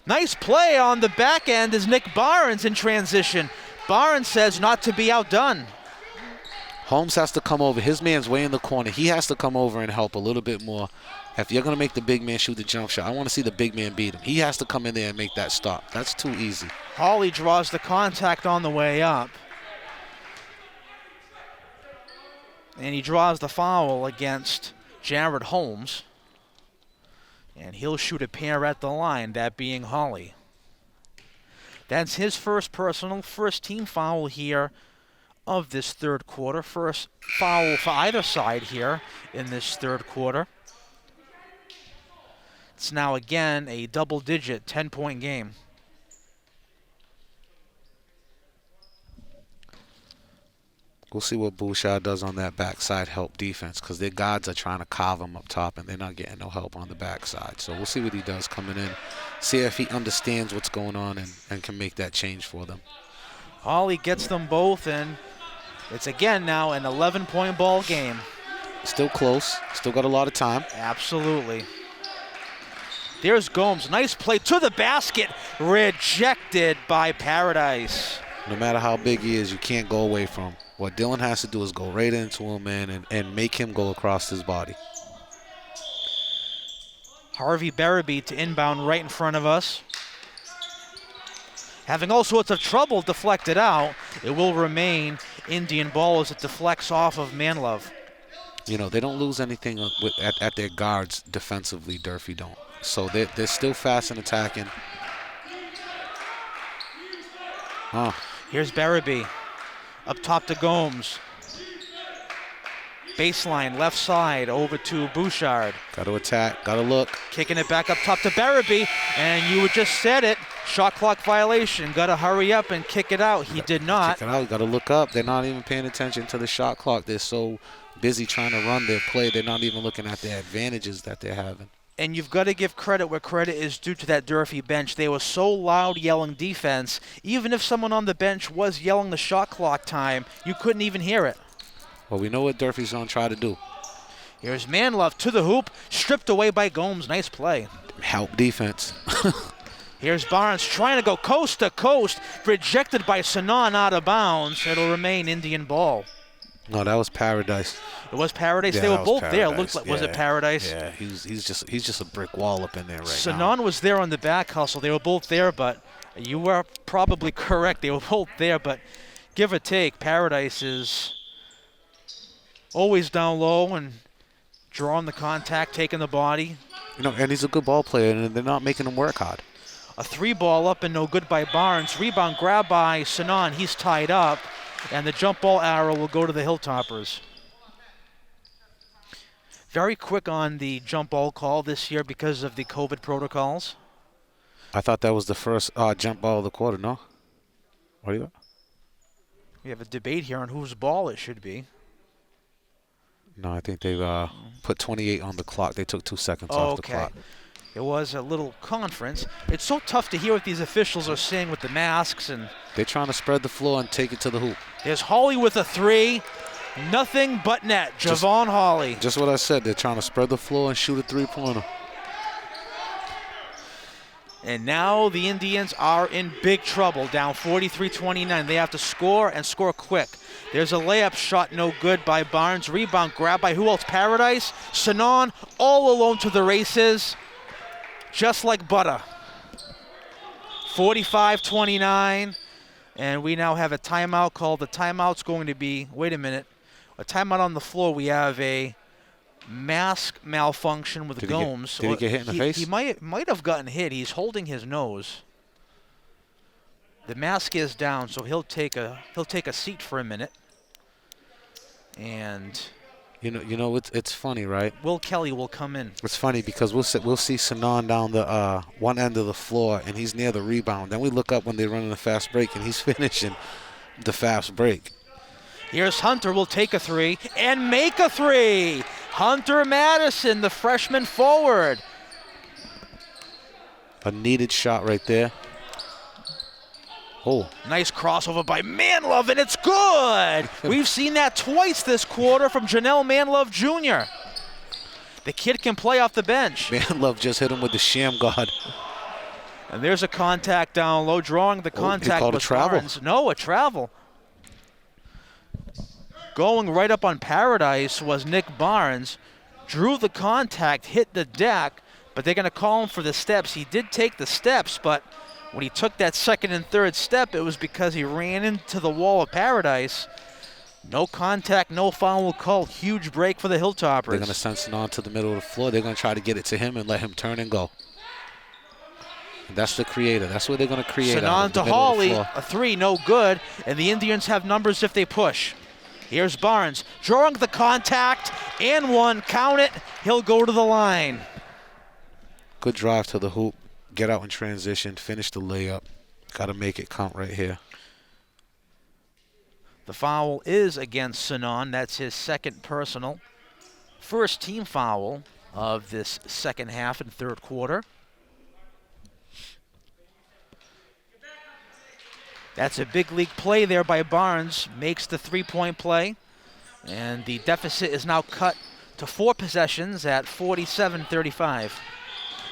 Nice play on the back end is Nick Barnes in transition. Barnes says not to be outdone. Holmes has to come over. His man's way in the corner. He has to come over and help a little bit more. If you're going to make the big man shoot the jump shot, I want to see the big man beat him. He has to come in there and make that stop. That's too easy. Hawley draws the contact on the way up. And he draws the foul against Jared Holmes. And he'll shoot a pair at the line, that being Hawley. That's his first personal, first team foul here of this third quarter. First foul for either side here in this third quarter. It's now again a double-digit 10-point game. We'll see what Bouchard does on that backside help defense because their guards are trying to carve him up top and they're not getting no help on the backside. So we'll see what he does coming in. See if he understands what's going on and can make that change for them. Hawley gets them both, and it's again now an 11-point ball game. Still close. Still got a lot of time. Absolutely. There's Gomes. Nice play to the basket. Rejected by Paradise. No matter how big he is, you can't go away from him. What Dylan has to do is go right into him, man, and make him go across his body. Harvey Barabee to inbound right in front of us. Having all sorts of trouble deflected out. It will remain Indian ball as it deflects off of Manlove. They don't lose anything at their guards defensively. Durfee don't. So they're still fast and attacking. Here's Barabee. Up top to Gomes. Baseline, left side, over to Bouchard. Got to attack, got to look. Kicking it back up top to Barabee, and you just said it, shot clock violation. Got to hurry up and kick it out. He did not. Kick it out, got to look up. They're not even paying attention to the shot clock. They're so busy trying to run their play. They're not even looking at the advantages that they're having. And you've got to give credit where credit is due to that Durfee bench. They were so loud yelling defense. Even if someone on the bench was yelling the shot clock time, you couldn't even hear it. Well, we know what Durfee's going to try to do. Here's Manlove to the hoop, stripped away by Gomes. Nice play. Help defense. Here's Barnes trying to go coast to coast, rejected by Sanan out of bounds. It'll remain Indian ball. No, that was Paradise. It was Paradise. Yeah, they were that was both there. Paradise. Looked like was it Paradise? Yeah, he's just a brick wall up in there right now. Sanan was there on the back hustle. They were both there, but you were probably correct. They were both there, but give or take, Paradise is always down low and drawing the contact, taking the body. You know, and he's a good ball player, and they're not making him work hard. A 3-ball up and no good by Barnes. Rebound grab by Sanan. He's tied up, and the jump ball arrow will go to the Hilltoppers. Very quick on the jump ball call this year because of the COVID protocols. I thought that was the first jump ball of the quarter, no? What do you got? We have a debate here on whose ball it should be. No, I think they put 28 on the clock. They took 2 seconds off the clock. It was a little conference. It's so tough to hear what these officials are saying with the masks. And they're trying to spread the floor and take it to the hoop. There's Hawley with a 3. Nothing but net. Javon Hawley. Just what I said. They're trying to spread the floor and shoot a 3-pointer. And now the Indians are in big trouble, down 43-29. They have to score and score quick. There's a layup shot, no good by Barnes. Rebound grab by who else? Paradise. Sanan all alone to the races, just like butter. 45-29, and we now have a timeout called. The timeout's going to be, wait a minute, a timeout on the floor. We have a mask malfunction with Gomes. Did he get hit in the face? He might have gotten hit. He's holding his nose. The mask is down, so he'll take a seat for a minute. And you know it's funny, right? Will Kelly will come in. It's funny because we'll see Sanan down the one end of the floor, and he's near the rebound. Then we look up when they're running a fast break, and he's finishing the fast break. Here's Hunter, will take a 3 and make a 3. Hunter Madison, the freshman forward. A needed shot right there. Oh. Nice crossover by Manlove, and it's good. We've seen that twice this quarter from Janelle Manlove Jr. The kid can play off the bench. Manlove just hit him with the sham guard. And there's a contact down low, drawing the contact with a travel. Barnes. No, a travel. Going right up on Paradise was Nick Barnes. Drew the contact, hit the deck, but they're going to call him for the steps. He did take the steps, but when he took that second and third step, it was because he ran into the wall of Paradise. No contact, no foul call. Huge break for the Hilltoppers. They're going to send Sanan to the middle of the floor. They're going to try to get it to him and let him turn and go. And that's the creator. That's what they're going to create. Sanan to Hawley, a 3, no good. And the Indians have numbers if they push. Here's Barnes, drawing the contact, and 1, count it. He'll go to the line. Good drive to the hoop. Get out in transition, finish the layup. Got to make it count right here. The foul is against Sanan. That's his second personal. First team foul of this second half and third quarter. That's a big league play there by Barnes. Makes the 3-point play. And the deficit is now cut to 4 possessions at 47-35.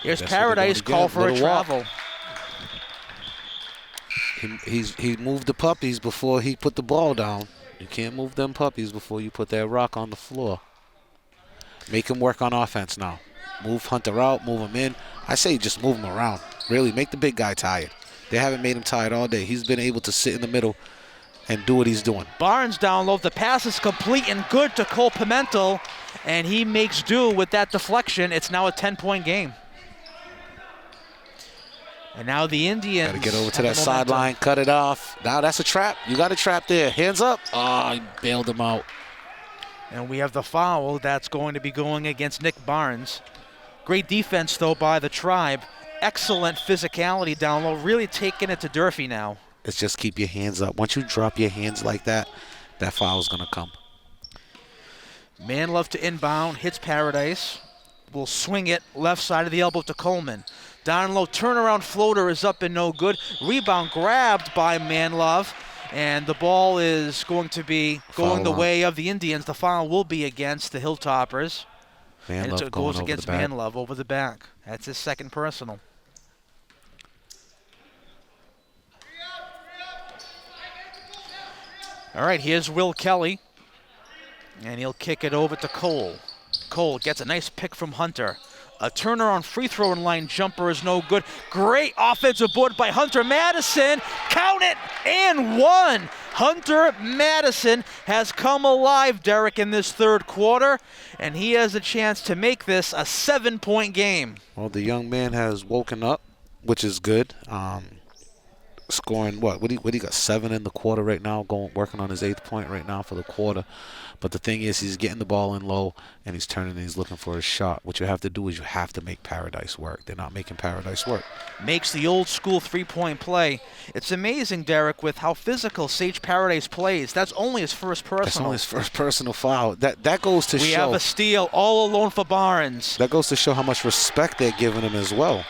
Here's Paradise, call for a travel. He moved the puppies before he put the ball down. You can't move them puppies before you put that rock on the floor. Make him work on offense now. Move Hunter out, move him in. I say just move him around. Really, make the big guy tired. They haven't made him tired all day. He's been able to sit in the middle and do what he's doing. Barnes down low. The pass is complete and good to Cole Pimentel, and he makes do with that deflection. It's now a 10-point game. And now the Indians. Got to get over to that sideline, cut it off. Now that's a trap. You got a trap there. Hands up. Oh, he bailed him out. And we have the foul that's going to be going against Nick Barnes. Great defense, though, by the Tribe. Excellent physicality down low, really taking it to Durfee now. It's just keep your hands up. Once you drop your hands like that, that foul's going to come. Manlove to inbound, hits Paradise. Will swing it left side of the elbow to Coleman. Down low, turnaround floater is up and no good. Rebound grabbed by Manlove, and the ball is going to be going the way of the Indians. The foul will be against the Hilltoppers. Man and Love it going goes over against the back. Man Love over the back. That's his second personal. All right, here's Will Kelly, and he'll kick it over to Cole. Cole gets a nice pick from Hunter. A Turner on free throwing line jumper is no good. Great offensive board by Hunter Madison. Count it, and one. Hunter Madison has come alive, Derek, in this third quarter, and he has a chance to make this a 7-point game. Well, the young man has woken up, which is good. Scoring what he got 7 in the quarter right now, working on his 8th point right now for the quarter. But the thing is, he's getting the ball in low and he's turning and he's looking for his shot. What you have to do is you have to make Paradise work. They're not making Paradise work. Makes the old school 3-point play. It's amazing, Derek, with how physical Sage Paradise plays. That's only his first personal. That's only his first personal foul. That goes to show. We have a steal all alone for Barnes. That goes to show how much respect they're giving him as well.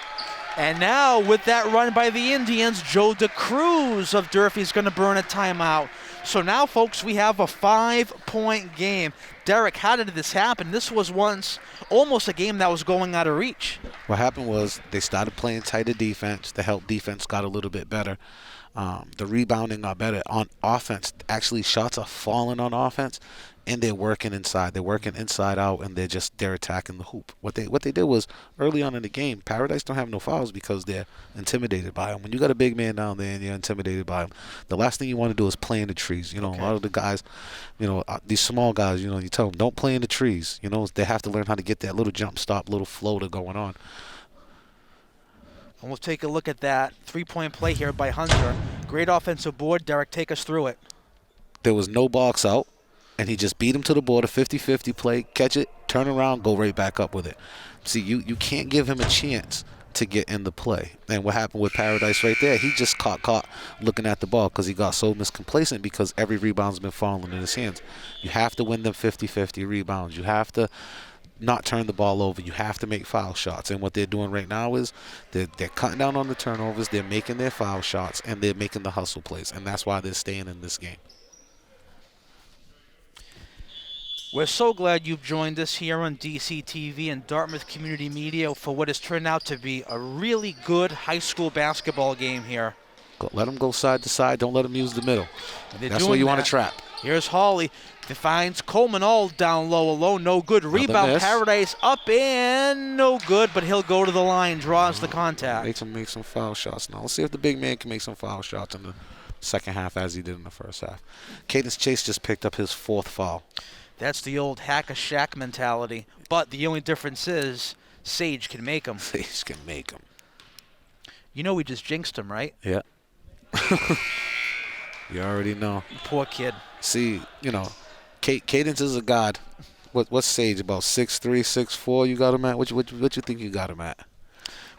And now, with that run by the Indians, Joe DeCruz of Durfee is going to burn a timeout. So now, folks, we have a 5-point game. Derek, how did this happen? This was once almost a game that was going out of reach. What happened was they started playing tighter defense. The help defense got a little bit better. The rebounding got better. On offense, actually, shots are falling on offense, and they're working inside. They're working inside out, and they're attacking the hoop. What they did was, early on in the game, Paradise don't have no fouls because they're intimidated by him. When you got a big man down there and you're intimidated by him, the last thing you want to do is play in the trees. You know, Okay. A lot of the guys, these small guys, you tell them, don't play in the trees. They have to learn how to get that little jump stop, little floater going on. And we'll take a look at that 3-point play here by Hunter. Great offensive board. Derek, take us through it. There was no box out, and he just beat him to the board, a 50-50 play, catch it, turn around, go right back up with it. See, you can't give him a chance to get in the play. And what happened with Paradise right there, he just caught looking at the ball because he got so miscomplacent because every rebound's been falling in his hands. You have to win them 50-50 rebounds. You have to not turn the ball over. You have to make foul shots. And what they're doing right now is they're cutting down on the turnovers, they're making their foul shots, and they're making the hustle plays. And that's why they're staying in this game. We're so glad you've joined us here on DCTV and Dartmouth Community Media for what has turned out to be a really good high school basketball game here. Let them go side to side. Don't let them use the middle. That's where you want to trap. Here's Hawley. Finds Coleman all down low alone. No good. Rebound. miss. Paradise up and no good, but he'll go to the line. Draws the contact. Make some foul shots now. Let's see if the big man can make some foul shots in the second half as he did in the first half. Cadence Chase just picked up his 4th foul. That's the old hack-a-shack mentality. But the only difference is Sage can make them. Sage can make them. You know we just jinxed him, right? Yeah. You already know. Poor kid. See, Cadence is a god. What's Sage, about 6'3", 6'4" you got him at? What you think you got him at?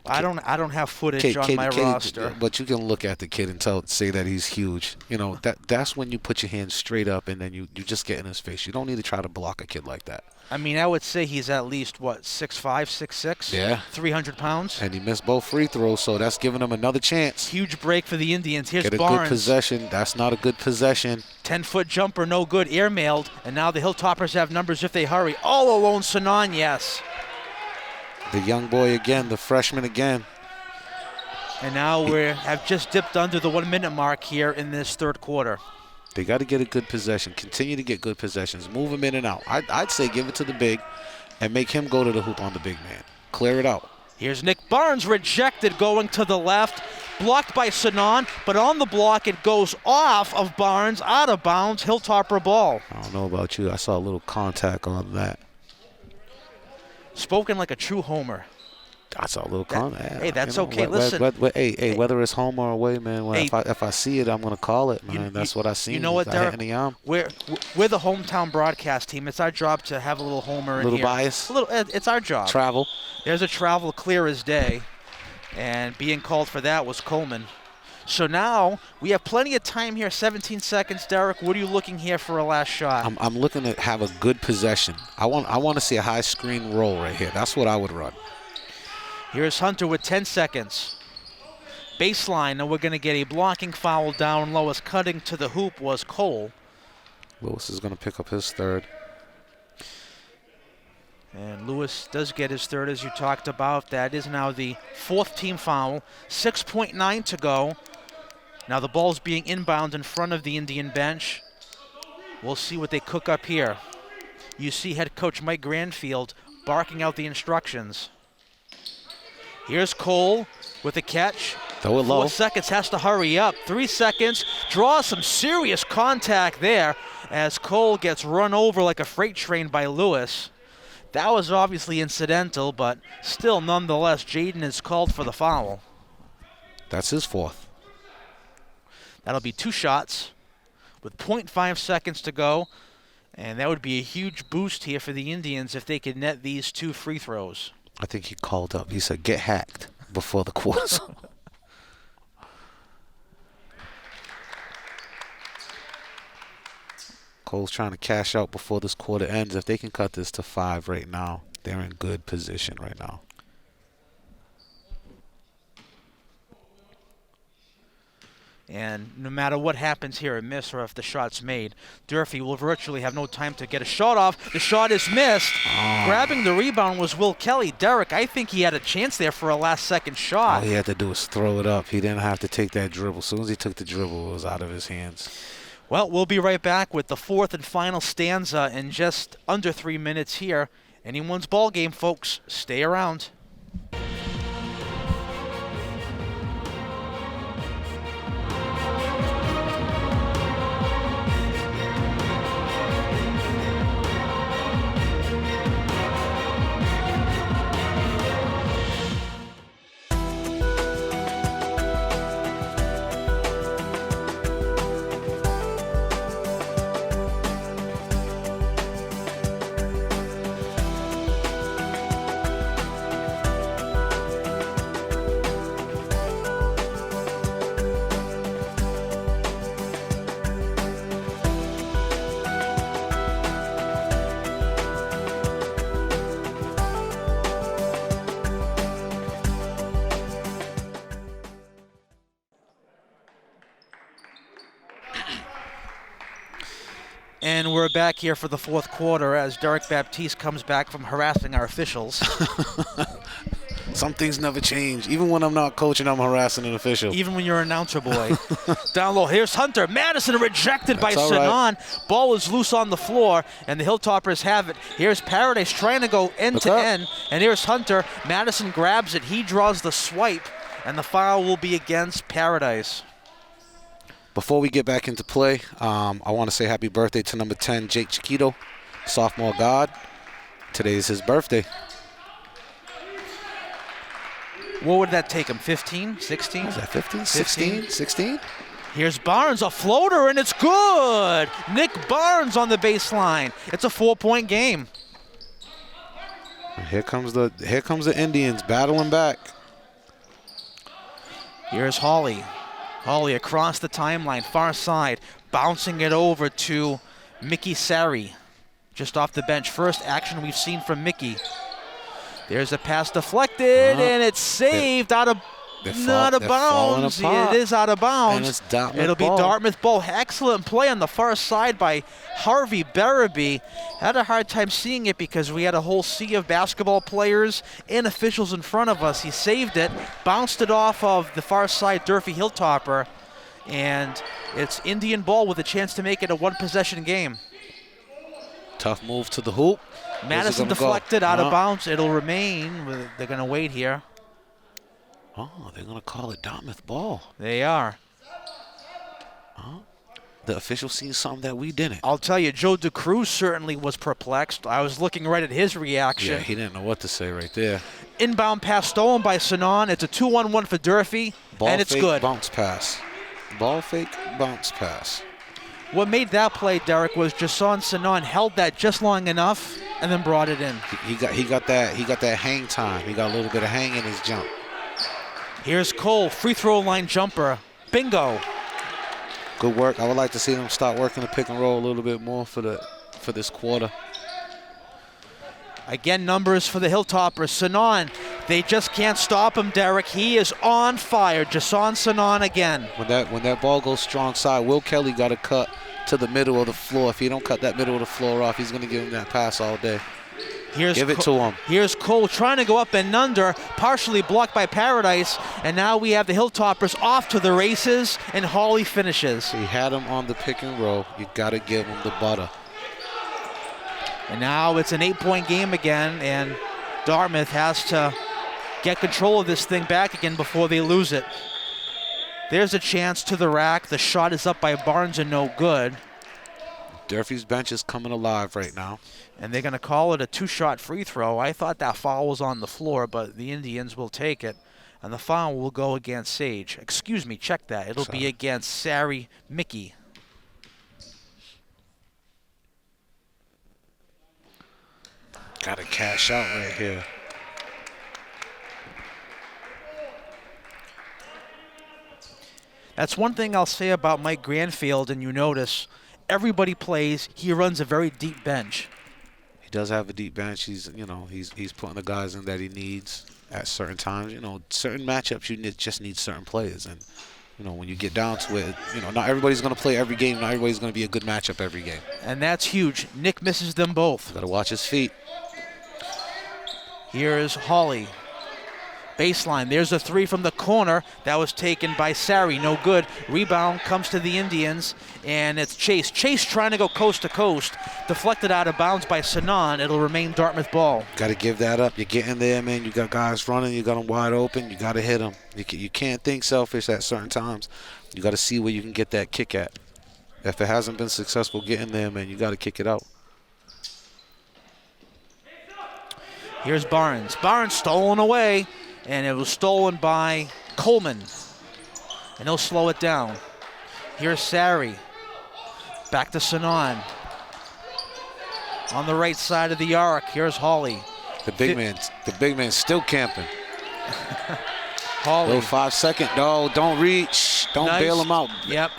I don't have footage on my roster. But you can look at the kid and say that he's huge. That's when you put your hands straight up and then you just get in his face. You don't need to try to block a kid like that. I mean, I would say he's at least, 6'5", 6'6"? Yeah. 300 pounds. And he missed both free throws, so that's giving him another chance. Huge break for the Indians. Here's Get a Barnes. good possession. That's not a good possession. 10-foot jumper, no good. Airmailed. And now the Hilltoppers have numbers if they hurry. All alone, Sanan, yes. The young boy again, the freshman again. And now we have just dipped under the 1-minute mark here in this third quarter. They got to get a good possession. Continue to get good possessions. Move him in and out. I'd say give it to the big and make him go to the hoop on the big man. Clear it out. Here's Nick Barnes, rejected, going to the left. Blocked by Sanan, but on the block it goes off of Barnes, out of bounds, Hilltopper ball. I don't know about you. I saw a little contact on that. Spoken like a true homer. I saw a little contact. Hey, that's okay. Listen. Hey, whether it's home or away, man, if I see it, I'm going to call it, man. That's what I seen. You know what, Derek? We're the hometown broadcast team. It's our job to have a little homer in here. A little bias? It's our job. Travel. There's a travel clear as day, and being called for that was Coleman. So now we have plenty of time here, 17 seconds. Derek, what are you looking here for a last shot? I'm looking to have a good possession. I want to see a high screen roll right here. That's what I would run. Here's Hunter with 10 seconds. Baseline, and we're going to get a blocking foul down low as cutting to the hoop was Cole. Lewis is going to pick up his 3rd. And Lewis does get his third, as you talked about. That is now the 4th team foul. 6.9 to go. Now the ball's being inbound in front of the Indian bench. We'll see what they cook up here. You see head coach Mike Granfield barking out the instructions. Here's Cole with a catch. Throw it low. 4 seconds, has to hurry up. 3 seconds, draws some serious contact there as Cole gets run over like a freight train by Lewis. That was obviously incidental, but still, nonetheless, Jaden is called for the foul. That's his 4th. That'll be 2 shots with 0.5 seconds to go, and that would be a huge boost here for the Indians if they could net these 2 free throws. I think he called up. He said, get hacked before the quarters. Cole's trying to cash out before this quarter ends. If they can cut this to 5 right now, they're in good position right now. And no matter what happens here, a miss or if the shot's made, Durfee will virtually have no time to get a shot off. The shot is missed. Grabbing the rebound was Will Kelly. Derek, I think he had a chance there for a last-second shot. All he had to do was throw it up. He didn't have to take that dribble. As soon as he took the dribble, it was out of his hands. Well, we'll be right back with the 4th and final stanza in just under 3 minutes here. Anyone's ball game, folks. Stay around. And we're back here for the 4th quarter as Derek Baptiste comes back from harassing our officials. Some things never change. Even when I'm not coaching, I'm harassing an official. Even when you're an announcer boy. Down low, here's Hunter. Madison rejected by That's all Sanan. right. Ball is loose on the floor, and the Hilltoppers have it. Here's Paradise trying to go end to end, and here's Hunter. Madison grabs it. He draws the swipe, and the foul will be against Paradise. Before we get back into play, I want to say happy birthday to number 10, Jake Chiquito, sophomore guard. Today is his birthday. What would that take him, 15, 16? Is that 15, 16, 16? Here's Barnes, a floater, and it's good. Nick Barnes on the baseline. It's a 4-point game. And here comes the Indians battling back. Here's Hawley. Hawley across the timeline, far side, bouncing it over to Mickey Sari, just off the bench. First action we've seen from Mickey. There's a pass deflected, and it's saved out of bounds. It is out of bounds. And it's Dartmouth It'll be ball. Dartmouth ball. Excellent play on the far side by Harvey Barabee. Had a hard time seeing it because we had a whole sea of basketball players and officials in front of us. He saved it, bounced it off of the far side Durfee Hilltopper, and it's Indian ball with a chance to make it a one-possession game. Tough move to the hoop. Madison deflected out of bounds. It'll remain. They're going to wait here. Oh, they're going to call it Dartmouth ball. They are. The official seen something that we didn't. I'll tell you, Joe DeCruz certainly was perplexed. I was looking right at his reaction. Yeah, he didn't know what to say right there. Inbound pass stolen by Sanan. It's a 2-on-1 for Durfee, and it's fake, good. Bounce pass. Ball fake, bounce pass. What made that play, Derek, was Jason Sanan held that just long enough and then brought it in. He got that hang time. He got a little bit of hang in his jump. Here's Cole, free throw line jumper. Bingo. Good work. I would like to see them start working the pick and roll a little bit more for this quarter. Again, numbers for the Hilltoppers. Sanan, they just can't stop him, Derek. He is on fire. Jason Sanan again. When that ball goes strong side, Will Kelly got to cut to the middle of the floor. If he don't cut that middle of the floor off, he's going to give him that pass all day. Give it to him. Here's Cole trying to go up and under, partially blocked by Paradise, and now we have the Hilltoppers off to the races, and Hawley finishes. He had him on the pick and roll. You got to give him the butter. And now it's an 8-point game again, and Dartmouth has to get control of this thing back again before they lose it. There's a chance to the rack. The shot is up by Barnes and no good. Durfee's bench is coming alive right now. And they're going to call it a 2-shot free throw. I thought that foul was on the floor, but the Indians will take it. And the foul will go against Sage. Excuse me, check that. It'll be against Sari Mickey. Got to cash out right here. That's one thing I'll say about Mike Granfield, and you notice everybody plays. He runs a very deep bench. He does have a deep bench. He's putting the guys in that he needs at certain times. Certain matchups you just need certain players, and when you get down to it, not everybody's going to play every game. Not everybody's going to be a good matchup every game. And that's huge. Nick misses them both. Got to watch his feet. Here's Hawley. Baseline. There's a 3 from the corner. That was taken by Sari. No good. Rebound comes to the Indians, and it's Chase. Chase trying to go coast to coast. Deflected out of bounds by Sanan. It'll remain Dartmouth ball. Got to give that up. You're getting there, man. You got guys running. You got them wide open. You got to hit them. You can't think selfish at certain times. You got to see where you can get that kick at. If it hasn't been successful getting there, man, you got to kick it out. Here's Barnes. Barnes stolen away, and it was stolen by Coleman. And he'll slow it down. Here's Sari. Back to Sanan. On the right side of the arc, here's Hawley. The big man's still camping. Hawley. Little 5-second. No, don't reach. Don't bail him out. Yep.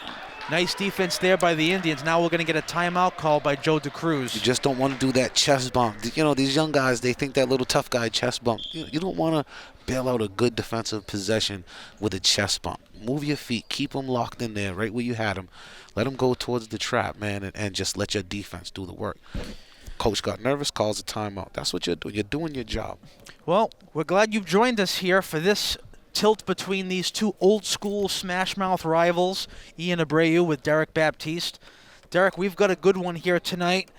Nice defense there by the Indians. Now we're going to get a timeout call by Joe DeCruz. You just don't want to do that chest bump. These young guys, they think that little tough guy chest bump. You don't want to bail out a good defensive possession with a chest bump. Move your feet. Keep them locked in there right where you had them. Let them go towards the trap, man, and just let your defense do the work. Coach got nervous, calls a timeout. That's what you're doing. You're doing your job. Well, we're glad you've joined us here for this tilt between these two old-school smash-mouth rivals, Ian Abreu with Derek Baptiste. Derek, we've got a good one here tonight.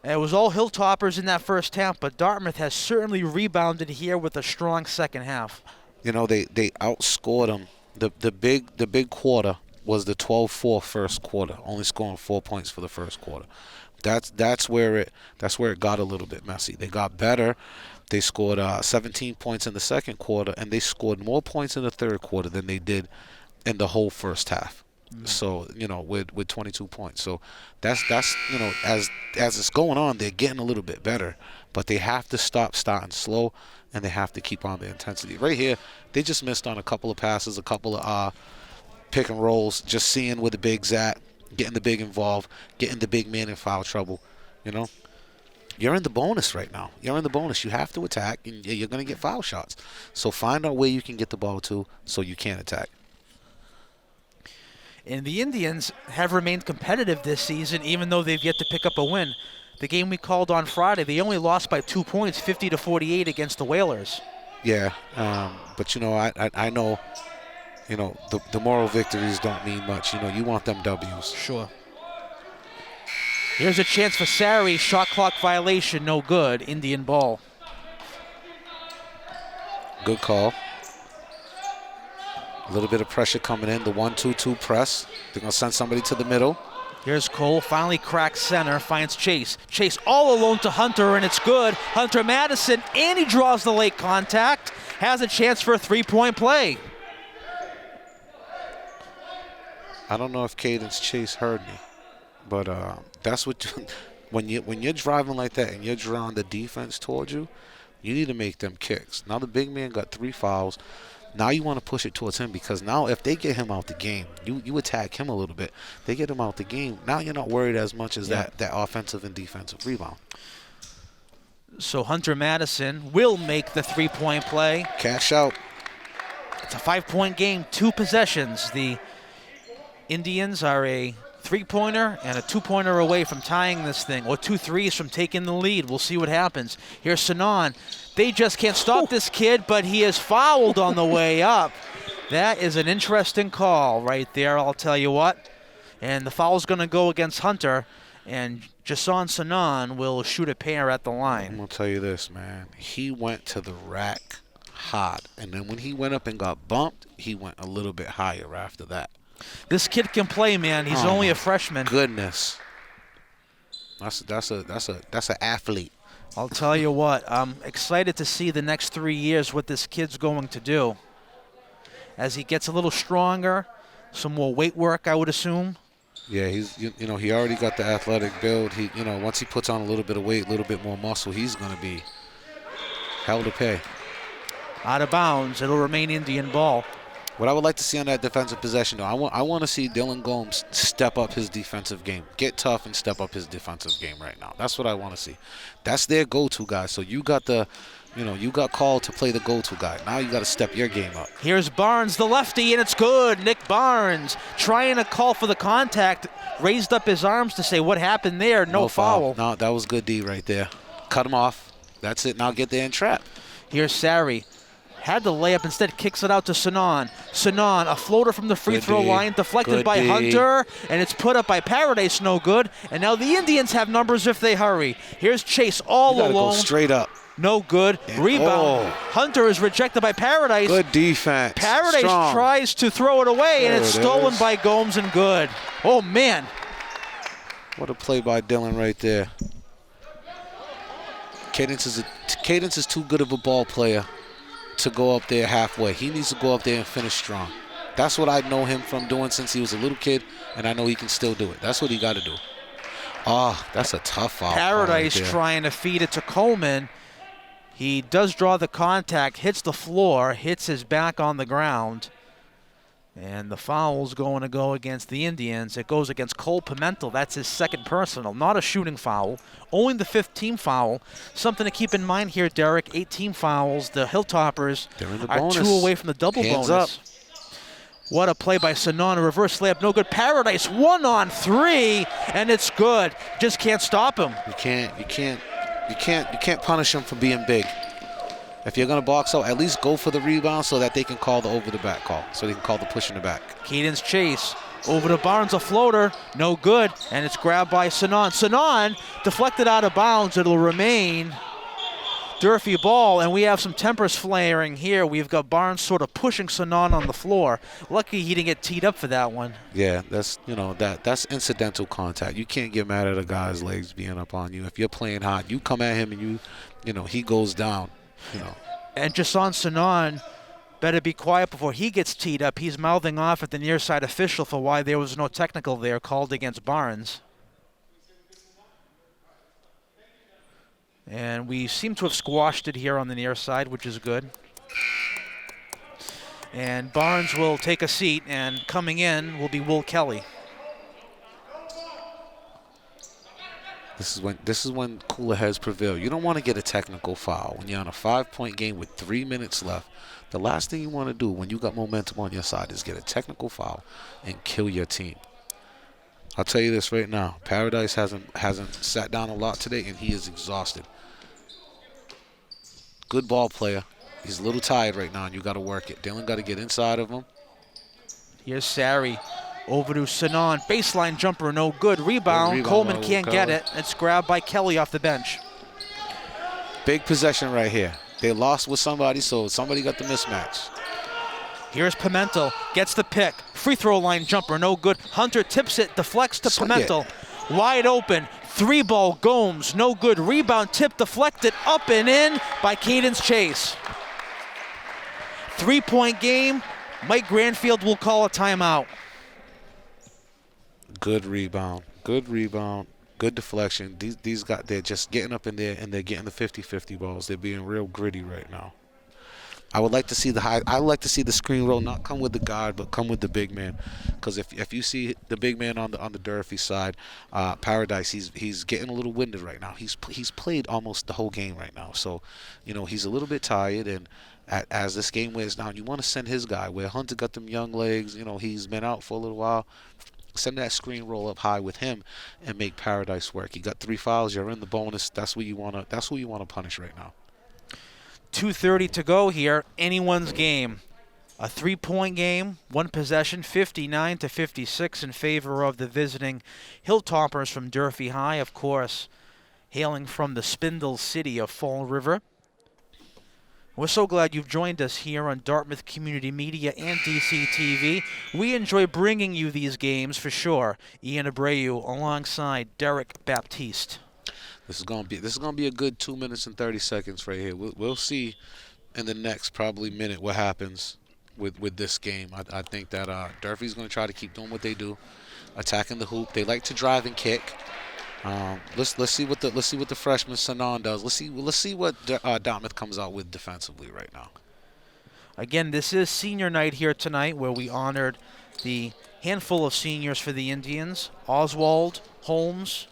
It was all Hilltoppers in that first half, but Dartmouth has certainly rebounded here with a strong second half. They outscored them. The big quarter was the 12-4 first quarter, only scoring 4 points for the first quarter. That's where it got a little bit messy. They got better. They scored 17 points in the second quarter, and they scored more points in the third quarter than they did in the whole first half. So, with 22 points. So that's as it's going on, they're getting a little bit better, but they have to stop starting slow, and they have to keep on the intensity. Right here, they just missed on a couple of passes, a couple of pick and rolls, just seeing where the big's at, getting the big involved, getting the big man in foul trouble, You're in the bonus right now. You're in the bonus. You have to attack, and you're going to get foul shots. So find out where you can get the ball to so you can attack. And the Indians have remained competitive this season, even though they've yet to pick up a win. The game we called on Friday, they only lost by 2 points, 50-48 against the Whalers. Yeah, but I know, the moral victories don't mean much. You want them W's. Sure. Here's a chance for Sari. Shot clock violation, no good. Indian ball. Good call. A little bit of pressure coming in. The 1-2-2 press. They're going to send somebody to the middle. Here's Cole. Finally cracks center. Finds Chase. Chase all alone to Hunter, and it's good. Hunter Madison, and he draws the late contact. Has a chance for a three-point play. I don't know if Cadence Chase heard me. But that's what when you're driving like that and you're drawing the defense towards you, you need to make them kicks. Now the big man got 3 fouls. Now you want to push it towards him, because now if they get him out the game, you attack him a little bit. They get him out the game. Now you're not worried as much as that offensive and defensive rebound. So Hunter Madison will make the three-point play. Cash out. It's a 5-point game, 2 possessions. The Indians are a three-pointer and a two-pointer away from tying this thing, or 2 threes from taking the lead. We'll see what happens. Here's Sanan. They just can't stop this kid, but he is fouled on the way up. That is an interesting call right there, I'll tell you what. And the foul's going to go against Hunter, and Jason Sanan will shoot a pair at the line. I'm going to tell you this, man. He went to the rack hard, and then when he went up and got bumped, he went a little bit higher after that. This kid can play, man. He's only a freshman. Goodness. That's an athlete. I'll tell you what, I'm excited to see the next 3 years what this kid's going to do. As he gets a little stronger, some more weight work, I would assume. Yeah, he's he already got the athletic build. He once he puts on a little bit of weight, a little bit more muscle, he's going to be hell to pay. Out of bounds, it'll remain Indian ball. What I would like to see on that defensive possession, though, I want to see Dylan Gomes step up his defensive game. Get tough and step up his defensive game right now. That's what I want to see. That's their go-to guy. So you got you got called to play the go-to guy. Now you got to step your game up. Here's Barnes, the lefty, and it's good. Nick Barnes trying to call for the contact, raised up his arms to say what happened there. No foul. No, that was good D right there. Cut him off. That's it. Now get there and trap. Here's Sari. Had the layup, instead kicks it out to Sanan. Sanan, a floater from the free throw line, deflected by Hunter, and it's put up by Paradise, no good. And now the Indians have numbers if they hurry. Here's Chase all alone. Go straight up. No good. And rebound. Hunter is rejected by Paradise. Good defense. Paradise tries to throw it away, and it's stolen by Gomes and good. Oh, man. What a play by Dylan right there. Cadence is too good of a ball player to go up there halfway. He needs to go up there and finish strong. That's what I know him from doing since he was a little kid, and I know he can still do it. That's what he got to do. Oh, that's a tough foul. Paradise trying to feed it to Coleman. He does draw the contact, hits the floor, hits his back on the ground. And the foul's going to go against the Indians. It goes against Cole Pimentel. That's his second personal. Not a shooting foul. Only the 15th team foul. Something to keep in mind here, Derek. 8 team fouls. The Hilltoppers are 2 away from the double bonus. Up. What a play by Sanan. A reverse layup. No good. Paradise 1 on 3, and it's good. Just can't stop him. You can't punish him for being big. If you're going to box out, at least go for the rebound so that they can call the over-the-back call, so they can call the push in the back. Cadence Chase over to Barnes, a floater, no good, and it's grabbed by Sanan. Sanan deflected out of bounds. It'll remain Durfee ball, and we have some tempers flaring here. We've got Barnes sort of pushing Sanan on the floor. Lucky he didn't get teed up for that one. Yeah, that's that's incidental contact. You can't get mad at a guy's legs being up on you. If you're playing hot, you come at him and he goes down. And Jason Sanan better be quiet before he gets teed up. He's mouthing off at the near side official for why there was no technical there called against Barnes. And we seem to have squashed it here on the near side, which is good. And Barnes will take a seat, and coming in will be Will Kelly. This is when cooler heads prevail. You don't want to get a technical foul when you're on a 5-point game with 3 minutes left. The last thing you want to do when you got momentum on your side is get a technical foul and kill your team. I'll tell you this right now. Paradise hasn't sat down a lot today, and he is exhausted. Good ball player. He's a little tired right now, and you got to work it. Dylan got to get inside of him. Here's Sari. Over to Sanan. Baseline jumper, no good. Rebound. Coleman can't get it. It's grabbed by Kelly off the bench. Big possession right here. They lost with somebody, so somebody got the mismatch. Here's Pimentel. Gets the pick. Free throw line jumper, no good. Hunter tips it, deflects to Pimentel. Wide open. 3-ball Gomes, no good. Rebound tip deflected up and in by Cadence Chase. 3-point game. Mike Granfield will call a timeout. Good rebound. Good rebound. Good deflection. These guys, they're just getting up in there and they're getting the 50-50 balls. They're being real gritty right now. I would like to see the screen roll not come with the guard, but come with the big man. Because if you see the big man on the Durfee side, Paradise, he's getting a little winded right now. He's played almost the whole game right now, so he's a little bit tired. And as this game wears down, you want to send his guy. Where Hunter got them young legs, he's been out for a little while. Send that screen roll up high with him and make Paradise work. You got 3 fouls. You're in the bonus. That's what you want to. That's who you want to punish right now. 2:30 to go here. Anyone's game. A 3-point game, 1 possession, 59-56 in favor of the visiting Hilltoppers from Durfee High, of course, hailing from the Spindle City of Fall River. We're so glad you've joined us here on Dartmouth Community Media and DCTV. We enjoy bringing you these games for sure. Ian Abreu alongside Derek Baptiste. This is gonna be a good 2 minutes and 30 seconds right here. We'll see in the next probably minute what happens with this game. I think that Durfee's going to try to keep doing what they do, attacking the hoop. They like to drive and kick. Let's see what the freshman Sanan does. Let's see what Dartmouth comes out with defensively right now. Again, this is senior night here tonight, where we honored the handful of seniors for the Indians: Oswald, Holmes,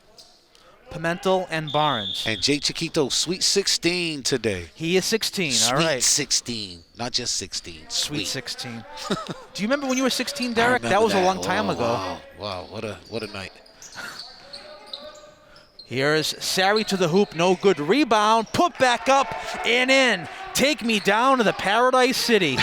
Pimentel, and Barnes. And Jake Chiquito, Sweet 16 today. He is 16, all right. Sweet 16, not just 16. Sweet 16. Do you remember when you were 16, Derek? That was a long time ago. Wow, what a night. Here's Sari to the hoop, no good. Rebound, put back up and in. Take me down to the Paradise City.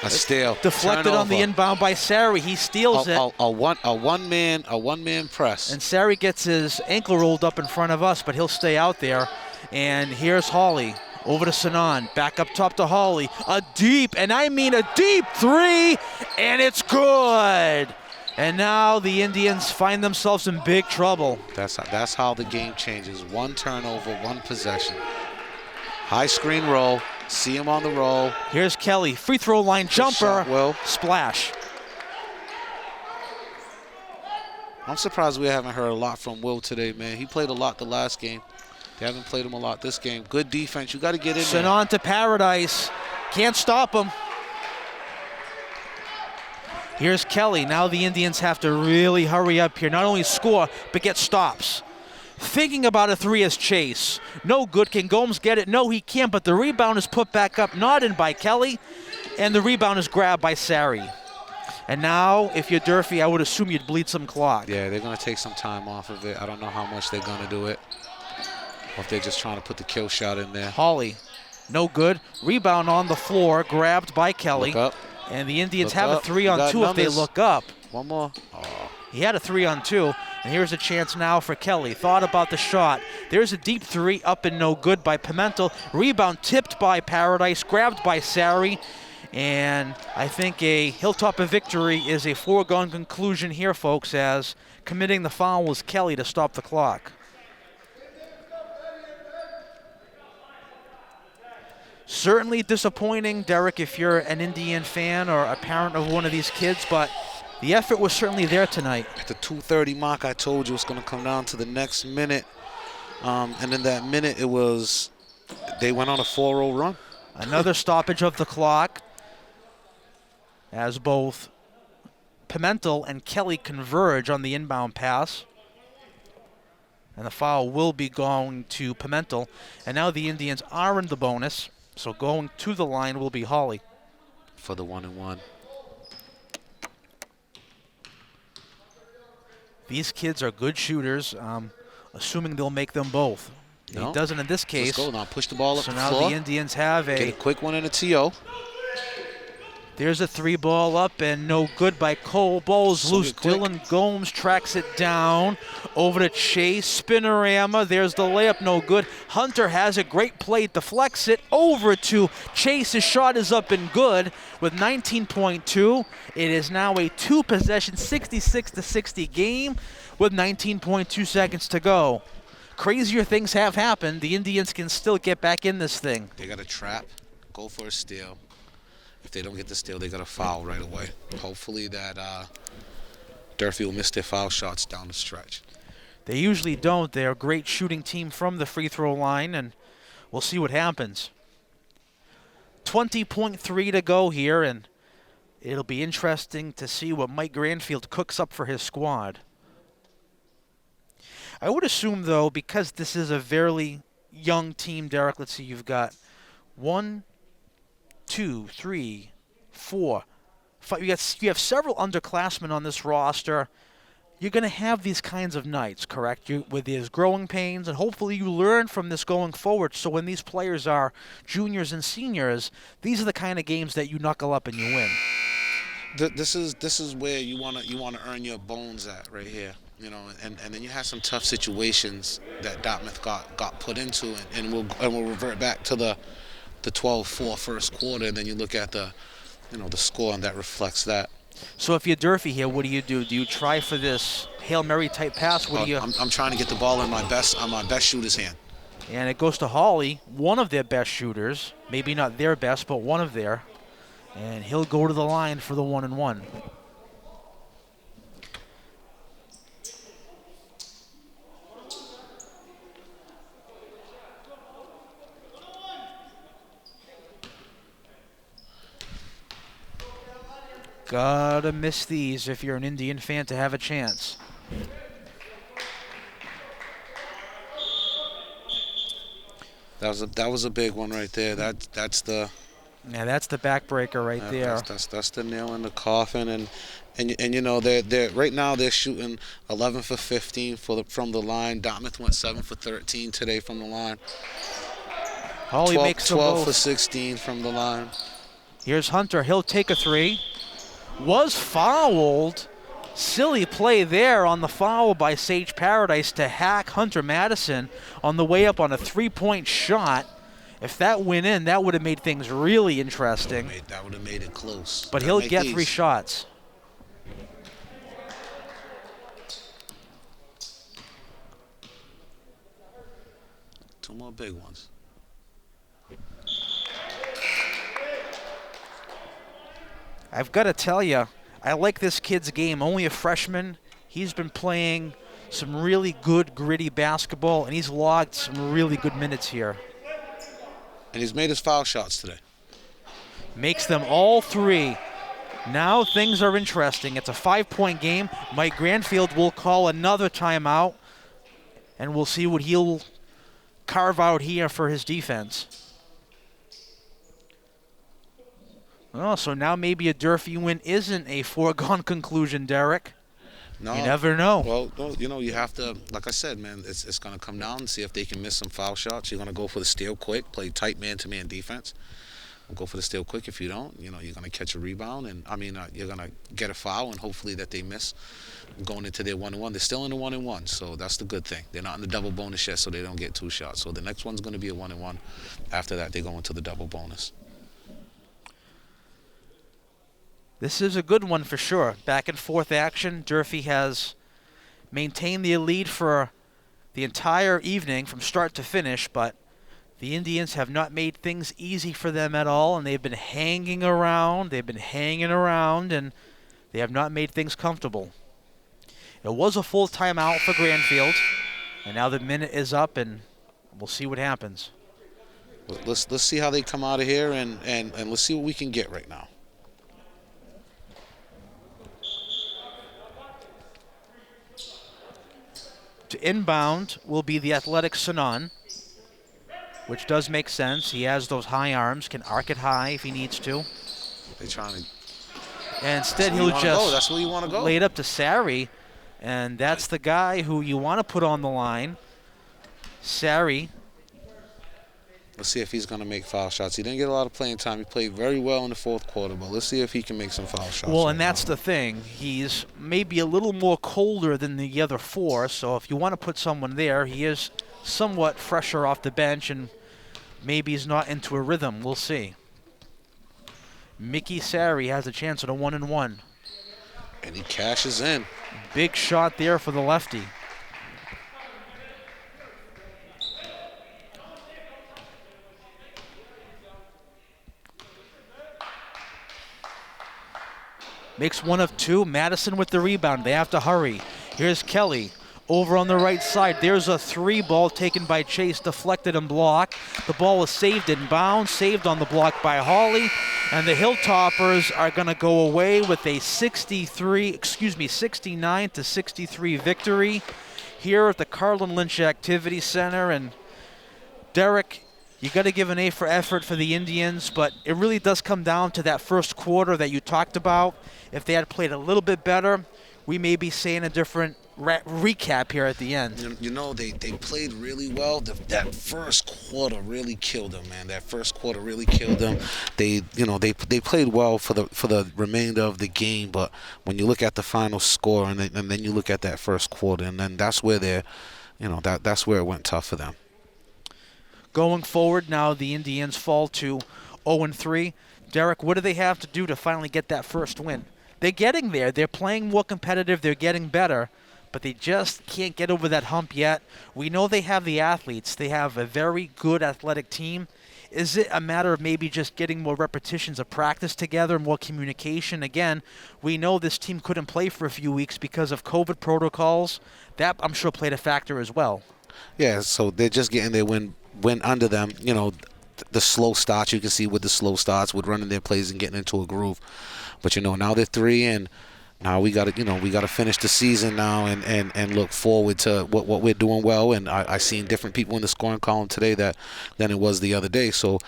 A steal. Deflected on the inbound by Sari. He steals it. A one man press. And Sari gets his ankle rolled up in front of us, but he'll stay out there. And here's Hawley. Over to Sanan. Back up top to Hawley. A deep 3, and it's good. And now the Indians find themselves in big trouble. That's how the game changes. 1 turnover, 1 possession. High screen roll. See him on the roll. Here's Kelly. Free throw line jumper. Shot, Will. Splash. I'm surprised we haven't heard a lot from Will today, man. He played a lot the last game. They haven't played him a lot this game. Good defense. You got to get in there. Sanan to Paradise. Can't stop him. Here's Kelly. Now the Indians have to really hurry up here. Not only score, but get stops. Thinking about a 3 as Chase. No good. Can Gomes get it? No, he can't, but the rebound is put back up, not in by Kelly, and the rebound is grabbed by Sari. And now, if you're Durfee, I would assume you'd bleed some clock. Yeah, they're going to take some time off of it. I don't know how much they're going to do it, or if they're just trying to put the kill shot in there. Hawley, no good. Rebound on the floor, grabbed by Kelly. Look up. And the Indians Look have up. a 3-on-2 if they look up. One more. Oh. He had a 3-on-2, and here's a chance now for Kelly. Thought about the shot. There's a deep 3, up and no good by Pimentel. Rebound tipped by Paradise, grabbed by Sari. And I think a Hilltopper victory is a foregone conclusion here, folks, as committing the foul was Kelly to stop the clock. Certainly disappointing, Derek, if you're an Indian fan or a parent of one of these kids, but the effort was certainly there tonight. At the 2:30 mark, I told you it's going to come down to the next minute. And in that minute, they went on a 4-0 run. Another stoppage of the clock as both Pimentel and Kelly converge on the inbound pass. And the foul will be going to Pimentel. And now the Indians are in the bonus. So going to the line will be Hawley. For the 1-and-1. These kids are good shooters, assuming they'll make them both. No. He doesn't in this case. Let's go now. Push the ball up so the now floor. the Indians have Get a quick one in a TO. There's a 3-ball up and no good by Cole. Ball's So loose. quick. Dylan Gomes tracks it down. Over to Chase. Spinorama. There's the layup. No good. Hunter has a great play. Deflects it over to Chase. His shot is up and good with 19.2. It is now a 2-possession, 66-60 game with 19.2 seconds to go. Crazier things have happened. The Indians can still get back in this thing. They got a trap. Go for a steal. If they don't get the steal, they got a foul right away. Hopefully that Durfee will miss their foul shots down the stretch. They usually don't. They're a great shooting team from the free throw line, and we'll see what happens. 20.3 to go here, and it'll be interesting to see what Mike Granfield cooks up for his squad. I would assume, though, because this is a fairly young team, Derek, let's see, you've got 1, 2, 3, 4, you have several underclassmen on this roster. You're going to have these kinds of nights, correct? With these growing pains, and hopefully you learn from this going forward. So when these players are juniors and seniors, these are the kind of games that you knuckle up and you win. This is where you wanna earn your bones at right here, you know. And then you have some tough situations that Dartmouth got put into, and we'll revert back to the 12-4 first quarter, and then you look at the score, and that reflects that. So if you're Durfee here, what do you do? Do you try for this Hail Mary type pass? What do you? I'm trying to get the ball in my best shooter's hand. And it goes to Hawley, one of their best shooters. Maybe not their best, but one of their. And he'll go to the line for the 1-and-1. Gotta miss these if you're an Indian fan to have a chance. That was a big one right there. That's the backbreaker right there. That's the nail in the coffin, and you know they're right now they're shooting 11 for 15 from the line. Dartmouth went 7 for 13 today from the line. Hawley makes 12 for 16 from the line. Here's Hunter. He'll take a three. Was fouled. Silly play there on the foul by Sage Paradise to hack Hunter Madison on the way up on a three-point shot. If that went in, that would have made things really interesting. That would have made it close. But he'll get 3 shots. Two more big ones. I've got to tell you, I like this kid's game. Only a freshman. He's been playing some really good, gritty basketball, and he's logged some really good minutes here. And he's made his foul shots today. Makes them all 3. Now things are interesting. It's a 5-point game. Mike Granfield will call another timeout, and we'll see what he'll carve out here for his defense. Oh, so now maybe a Durfee win isn't a foregone conclusion, Derek. No, you never know. Well, you know, you have to, like I said, man, it's going to come down and see if they can miss some foul shots. You're going to go for the steal quick, play tight man-to-man defense. Go for the steal quick. If you don't, you know, you're going to catch a rebound, and you're going to get a foul, and hopefully that they miss going into their 1-and-1. They're still in the 1-and-1, so that's the good thing. They're not in the double bonus yet, so they don't get 2 shots. So the next one's going to be a 1-and-1. After that, they go into the double bonus. This is a good one for sure. Back and forth action. Durfee has maintained the lead for the entire evening from start to finish, but the Indians have not made things easy for them at all, and they've been hanging around. And they have not made things comfortable. It was a full timeout for Granfield, and now the minute is up, and we'll see what happens. Let's see how they come out of here, and let's see what we can get right now. To inbound will be the athletic Sanan, which does make sense. He has those high arms, can arc it high if he needs to. They're trying to. And instead he'll just that's where you want to go. Lay it up to Sari, and that's the guy who you want to put on the line. Sari. Let's see if he's going to make foul shots. He didn't get a lot of playing time. He played very well in the fourth quarter, but let's see if he can make some foul shots. Well, and that's the thing. He's maybe a little more colder than the other 4, so if you want to put someone there, he is somewhat fresher off the bench, and maybe he's not into a rhythm. We'll see. Mickey Sari has a chance at a 1-and-1. And he cashes in. Big shot there for the lefty. Makes 1 of 2. Madison with the rebound. They have to hurry. Here's Kelly over on the right side. There's a 3 ball taken by Chase, deflected and blocked. The ball is saved in bounds, saved on the block by Hawley. And the Hilltoppers are going to go away with a 69-63 victory here at the Carlin Lynch Activity Center. And Derek, You got to give an A for effort for the Indians, but it really does come down to that first quarter that you talked about. If they had played a little bit better, we may be saying a different recap here at the end. You know, they played really well. That first quarter really killed them, man. That first quarter really killed them. They played well for the remainder of the game, but when you look at the final score and then you look at that first quarter, and then that's where that's where it went tough for them. Going forward, now the Indians fall to 0-3. Derek, what do they have to do to finally get that first win? They're getting there. They're playing more competitive. They're getting better, but they just can't get over that hump yet. We know they have the athletes. They have a very good athletic team. Is it a matter of maybe just getting more repetitions of practice together, more communication? Again, we know this team couldn't play for a few weeks because of COVID protocols. That, I'm sure, played a factor as well. Yeah, so they're just getting their win under them. You know, the slow starts, you can see with the slow starts, with running their plays and getting into a groove. But, now they're 3 in. Now we got to finish the season now and look forward to what we're doing well. And I seen different people in the scoring column today than it was the other day. So,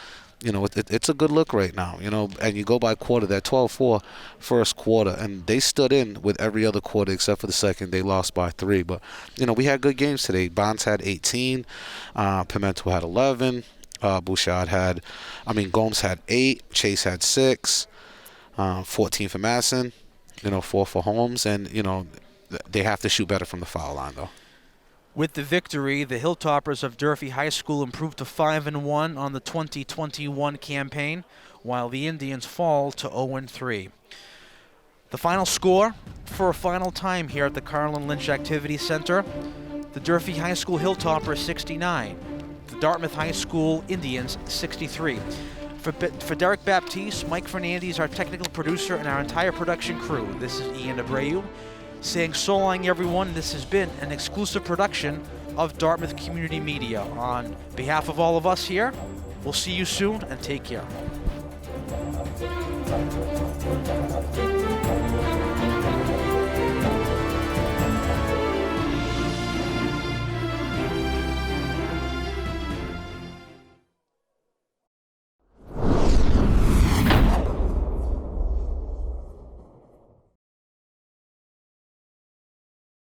it's a good look right now. And you go by quarter, that 12-4 first quarter, and they stood in with every other quarter except for the second. They lost by 3. But, we had good games today. Bonds had 18. Pimento had 11. Gomes had 8. Chase had 6. 14 for Madison, 4 for Holmes, and, they have to shoot better from the foul line, though. With the victory, the Hilltoppers of Durfee High School improved to 5-1 on the 2021 campaign, while the Indians fall to 0-3. The final score for a final time here at the Carlin Lynch Activity Center, the Durfee High School Hilltoppers 69, the Dartmouth High School Indians 63. For Derek Baptiste, Mike Fernandez, our technical producer, and our entire production crew, this is Ian Abreu saying so long, everyone. This has been an exclusive production of Dartmouth Community Media. On behalf of all of us here, we'll see you soon, and take care.